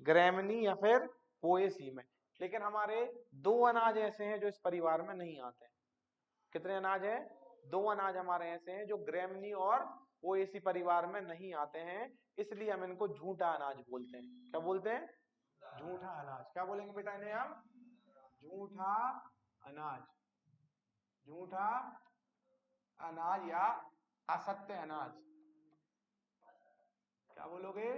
ग्रेमनी या फिर पोएसी में। लेकिन हमारे दो अनाज ऐसे हैं जो इस परिवार में नहीं आते हैं। कितने अनाज हैं? दो अनाज हमारे ऐसे हैं जो ग्रेमनी और पोएसी परिवार में नहीं आते हैं, इसलिए हम इनको झूठा अनाज बोलते हैं। क्या बोलते हैं? झूठा अनाज। क्या बोलेंगे बेटा इन्हें हम? झूठा अनाज। झूठा अनाज या असत्य अनाज। क्या बोलोगे?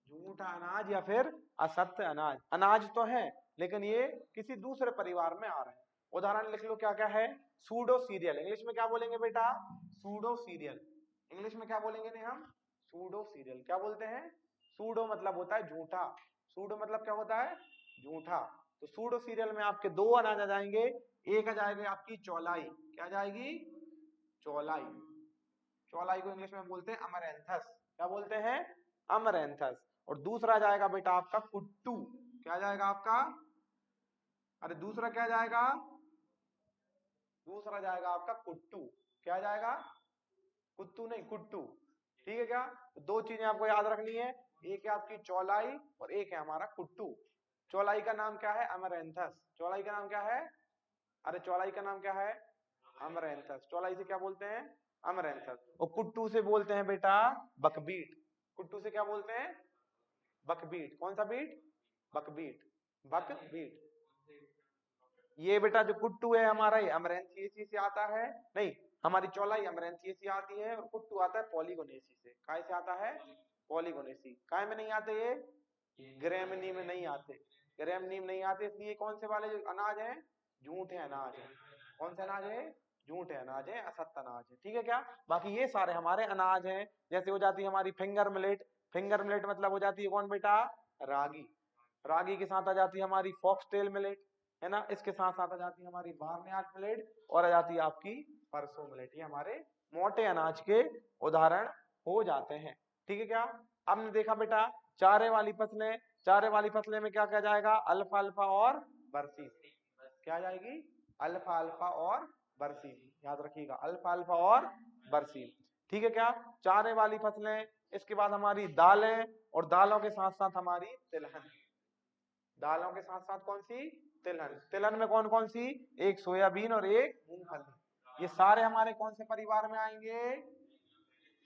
झूठा अनाज या फिर असत्य अनाज। अनाज तो है लेकिन ये किसी दूसरे परिवार में आ रहे हैं। उदाहरण लिख लो क्या क्या है। Pseudo serial. इंग्लिश में क्या बोलेंगे बेटा? Pseudo serial. इंग्लिश में क्या बोलेंगे ने हम? Pseudo serial. क्या बोलते हैं? सूडो मतलब होता है झूठा। सूडो मतलब क्या होता है? झूठा। तो सूडो सीरियल में आपके दो अनाज आ जाएंगे। एक आ जाएगी आपकी चौलाई। क्या जाएगी? चौलाई। चौलाई को इंग्लिश में बोलते हैं अमरैंथस। क्या बोलते हैं? अमरैंथस। और दूसरा जाएगा बेटा आपका कुट्टू। क्या जाएगा आपका? अरे दूसरा क्या जाएगा? दूसरा जाएगा आपका कुट्टू। क्या जाएगा? कुत्तू नहीं, कुट्टू। ठीक है क्या? तो दो चीजें आपको याद रखनी है। एक है आपकी चौलाई और एक है हमारा कुट्टू। चौलाई का नाम क्या है? अमरैंथस। चौलाई का नाम क्या है? अरे चौलाई का नाम क्या है? अमरैंथस। चौलाई से क्या बोलते हैं? अमरैंथस। और कुट्टू से बोलते हैं बेटा बकबीट। कुट्टू से क्या बोलते हैं? बकबीट। कौन सा बीट? बकबीट। बकबीट। ये बेटा जो कुट्टू है हमारा ये अमरैंथियेसी से आता है। नहीं, हमारी चौलाई अमरैंथियेसी आती है और कुट्टू आता है पॉलीगोनेसी से। काय से आता है? पॉलीगोनेसी। काय में नहीं आते ये? ग्रेमनी में नहीं आते। ग्रेमनी में नहीं आते, इसलिए कौन से वाले जो अनाज हैं? झूठे अनाज है। कौन से अनाज है? झूठे अनाज है, असत्य अनाज है। ठीक है क्या? बाकी ये सारे हमारे अनाज हैं। जैसे हो जाती है हमारी फिंगर मिलेट। फिंगर मिलेट मतलब हो जाती है कौन बेटा? रागी। रागी के साथ आ जाती है हमारी फॉक्सटेल मिलेट, है ना। इसके साथ साथ आ जाती है हमारी बार्नयार्ड मिलेट और आ जाती है आपकी परसो मिलेट। ये हमारे मोटे अनाज के उदाहरण हो जाते हैं। ठीक है क्या? अब हमने देखा बेटा चारे वाली फसलें। चारे वाली फसलें में क्या क्या जाएगा? अल्फा अल्फा और बरसीम। क्या जाएगी? अल्फा अल्फा और बरसीम। याद रखिएगा, अल्फा अल्फा और बरसीम। ठीक है क्या? चारे वाली फसलें। इसके बाद हमारी दालें और दालों के साथ साथ हमारी तिलहन। दालों के साथ साथ कौन सी? तिलहन। तिलहन में कौन कौन सी? एक सोयाबीन और एक मूंगफली। ये सारे हमारे कौन से परिवार में आएंगे?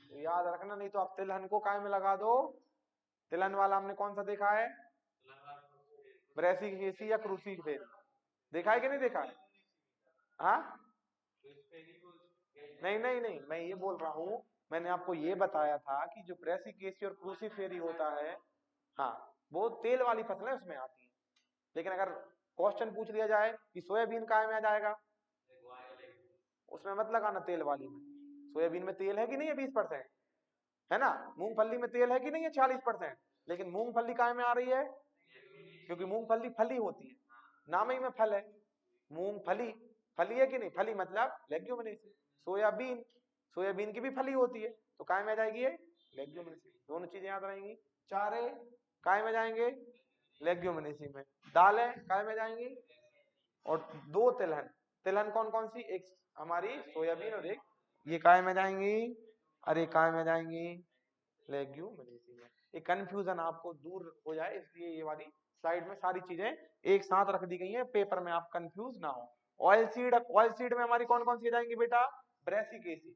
तो याद रखना, नहीं तो आप तिलहन को काय में लगा दो। तिलहन वाला हमने कौन सा देखा है? ब्रेसिकेसी या क्रूसीफेरी। देखा है कि नहीं देखा है? हाँ? नहीं नहीं नहीं, मैं ये बोल रहा हूँ, मैंने आपको ये बताया था कि जो ब्रेसिकेसी और क्रूसीफेरी होता है, हाँ, वो तेल वाली फसलें उसमें आती है। लेकिन अगर क्वेश्चन पूछ लिया जाए कि सोयाबीन काय में आ जाएगा, उसमें मत लगाना तेल वाली में। सोयाबीन में तेल है कि नहीं है? 20%, है ना। मूंगफली में तेल है कि नहीं है? 40%। लेकिन मूंगफली काय में आ रही है? क्योंकि मूंगफली फली होती है, नाम ही में फल है। मूंगफली फली है कि नहीं? फली मतलब लेग्यूमिनेसी। सोयाबीन, सोयाबीन की भी फली होती है, तो काय में आ जाएगी ये? लेग्यूमिनेसी। दोनों चीजें याद रहेंगी। चारे काय में जाएंगे? लेग्यूमिनेसी में। दालें काय में जाएंगी? और दो तिलहन। तिलहन कौन कौन सी? एक हमारी सोयाबीन और एक ये काय में जाएंगी? अरे काय में जाएंगी? लेग्यूमिनेसी में। ये कंफ्यूजन आपको दूर हो जाए इसलिए ये वाली स्लाइड में सारी चीजें एक साथ रख दी गई हैं, पेपर में आप कंफ्यूज ना हो। ऑयल सीड, ऑयल सीड में हमारी कौन कौन सी जाएंगी बेटा? ब्रेसिकेसी।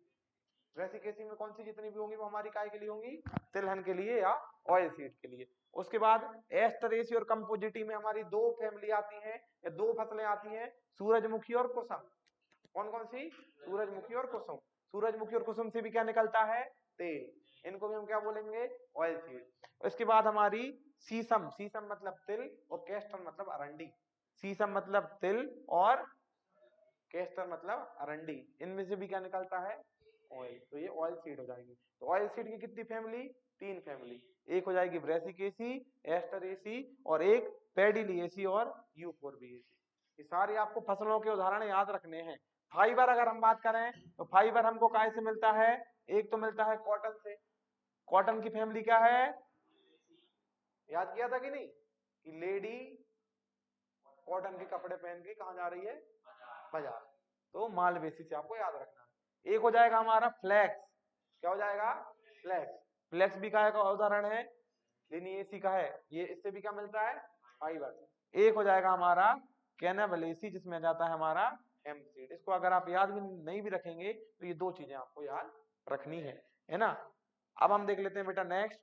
ब्रेसिकेसी में कौन सी जितनी भी होंगी वो हमारी काय के लिए होंगी? तिलहन के लिए या ऑयल सीड के लिए। उसके बाद एस्टरेसी और कंपोजिटी में हमारी दो फैमिली आती है या दो फसलें आती हैं, सूरजमुखी और कुसुम। कौन कौन सी? सूरजमुखी और कुसुम। सूरजमुखी और कुसुम से भी क्या निकलता है? तेल। इनको भी हम क्या बोलेंगे? Oil seed. इसके बाद हमारी सीसम। सीसम मतलब तिल और कैस्टर मतलब अरंडी। सीसम मतलब तिल और कैस्टर मतलब अरंडी। इनमें से भी क्या निकलता है? ऑयल। तो ये ऑयल सीड हो जाएंगे। तो ऑयल सीड की कितनी फैमिली? तीन फैमिली। एक हो जाएगी ब्रेसिकेसी, एस्टरेसी और एक पेडिलिएसी और यूफोर्बिएसी। ये सारे आपको फसलों के उदाहरण याद रखने हैं। फाइबर अगर हम बात करें तो फाइबर हमको काय से मिलता है? एक तो मिलता है कॉटन से। कॉटन की फैमिली क्या है? याद किया था कि नहीं कि लेडी कॉटन के कपड़े पहन के कहा जा रही है? बाजार। तो मालवेसी से आपको याद रखना है। एक हो जाएगा हमारा फ्लैक्स। क्या हो जाएगा? फ्लैक्स। फ्लेक्स भी का उदाहरण है, लिनिएसी का है, ये इससे भी क्या मिलता है, फाइबर। एक हो जाएगा हमारा कैनाबलेसी, जिसमें आ जाता है हमारा हेम्पसीड। इसको अगर आप याद भी नहीं भी रखेंगे तो ये दो चीजें आपको याद रखनी है ना। अब हम देख लेते हैं बेटा नेक्स्ट।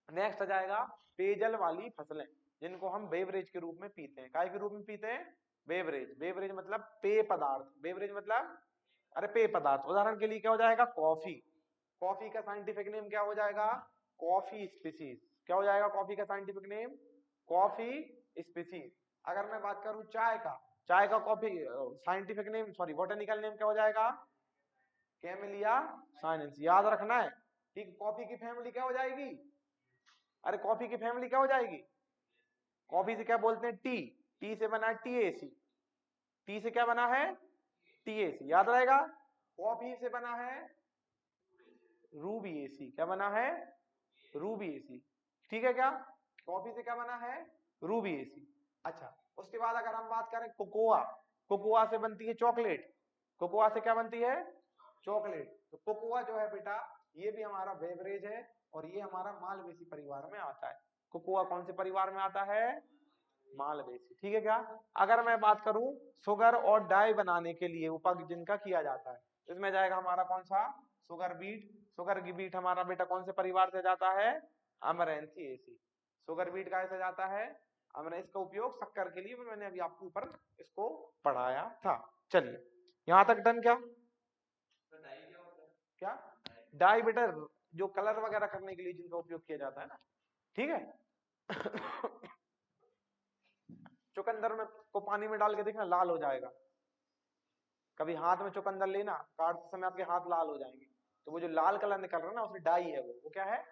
नेक्स्ट आ जाएगा पेयजल वाली फसलें, जिनको हम बेवरेज के रूप में पीते हैं। काय के रूप में पीते हैं, बेवरेज। बेवरेज मतलब पेय पदार्थ, बेवरेज मतलब अरे पेय पदार्थ। उदाहरण के लिए क्या हो जाएगा, कॉफी। कॉफी का साइंटिफिक नेम क्या हो जाएगा, कॉफी स्पीसीज। क्या हो जाएगा कॉफी का साइंटिफिक नेम, कॉफी स्पीसीज। अगर मैं बात करूं चाय का, चाय का coffee scientific name, sorry botanical name क्या हो जाएगा, कैमेलिया साइनेंस। याद रखना है, ठीक। कॉफी की फैमिली क्या हो जाएगी, अरे कॉफी की फैमिली क्या हो जाएगी, कॉफी से क्या बोलते हैं, टी। टी से बना है टीएसी। टी से क्या बना है, टीएसी। याद रहेगा। कॉफी से बना है रूबी एसी। क्या बना है, रूबी एसी। ठीक है क्या, कॉफी से क्या बना है, रूबी एसी। अच्छा, उसके बाद अगर हम बात करें कोकोआ, कोकोआ से बनती है चॉकलेट। कोकोआ से क्या बनती है, चॉकलेट। तो कोकोआ जो है बेटा, ये भी हमारा बेवरेज है और ये हमारा मालवेसी परिवार में आता है। कोकोआ कौन से परिवार में आता है, मालवेसी। ठीक है क्या। अगर मैं बात करूं शुगर और डाई बनाने के लिए उपयोग जिनका किया जाता है, इसमें जाएगा हमारा कौन सा, शुगर बीट। शुगर की बीट हमारा बेटा कौन से परिवार से जाता है, अमरैंथिएसी। शुगर बीट का ऐसे जाता है अमरैंथ। इसका उपयोग शक्कर के लिए मैंने अभी आपको ऊपर इसको पढ़ाया था। चलिए यहां तक डन क्या, क्या डाई बेटा जो कलर वगैरह करने के लिए जिनका उपयोग किया जाता है ना, ठीक है। चुकंदर में को पानी में डाल के देखना लाल हो जाएगा। कभी हाथ में चुकंदर लेना, काटते समय आपके हाथ लाल हो जाएंगे। तो वो जो लाल कलर निकल रहा है ना, उसमें डाई है, वो क्या है,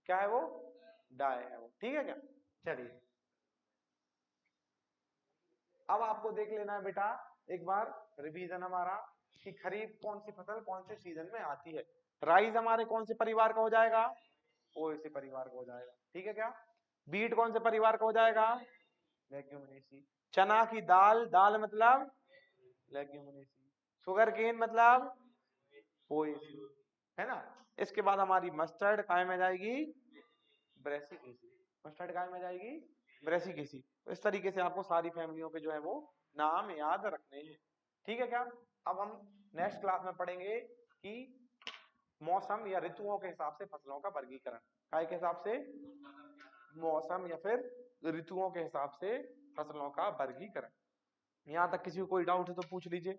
क्या है वो, डाई है वो। ठीक है क्या। चलिए अब आपको देख लेना है बेटा एक बार रिवीजन हमारा, कि खरीफ कौन सी फसल कौन से सीजन में आती है। राइस हमारे कौन से परिवार का हो जाएगा, ओएसी परिवार का हो जाएगा। ठीक है क्या। बीट कौन से परिवार का हो जाएगा, लेग्यूमिनेसी। चना की दाल, दाल मतलब लेग्यूमिनेसी। शुगर केन मतलब पोएसी, है ना। इसके बाद हमारी मस्टर्ड काय में जाएगी, ब्रेसिकेसी। मस्टर्ड काय में जाएगी, ब्रेसिकेसी। तो इस तरीके से आपको सारी फैमिलियों के जो है वो नाम याद रखने हैं। ठीक है क्या। अब हम नेक्स्ट क्लास में पढ़ेंगे कि मौसम या ऋतुओं के हिसाब से फसलों का वर्गीकरण, काय के हिसाब से, मौसम या फिर ऋतुओं के हिसाब से फसलों का वर्गीकरण। यहां तक किसी को कोई डाउट है तो पूछ लीजिए।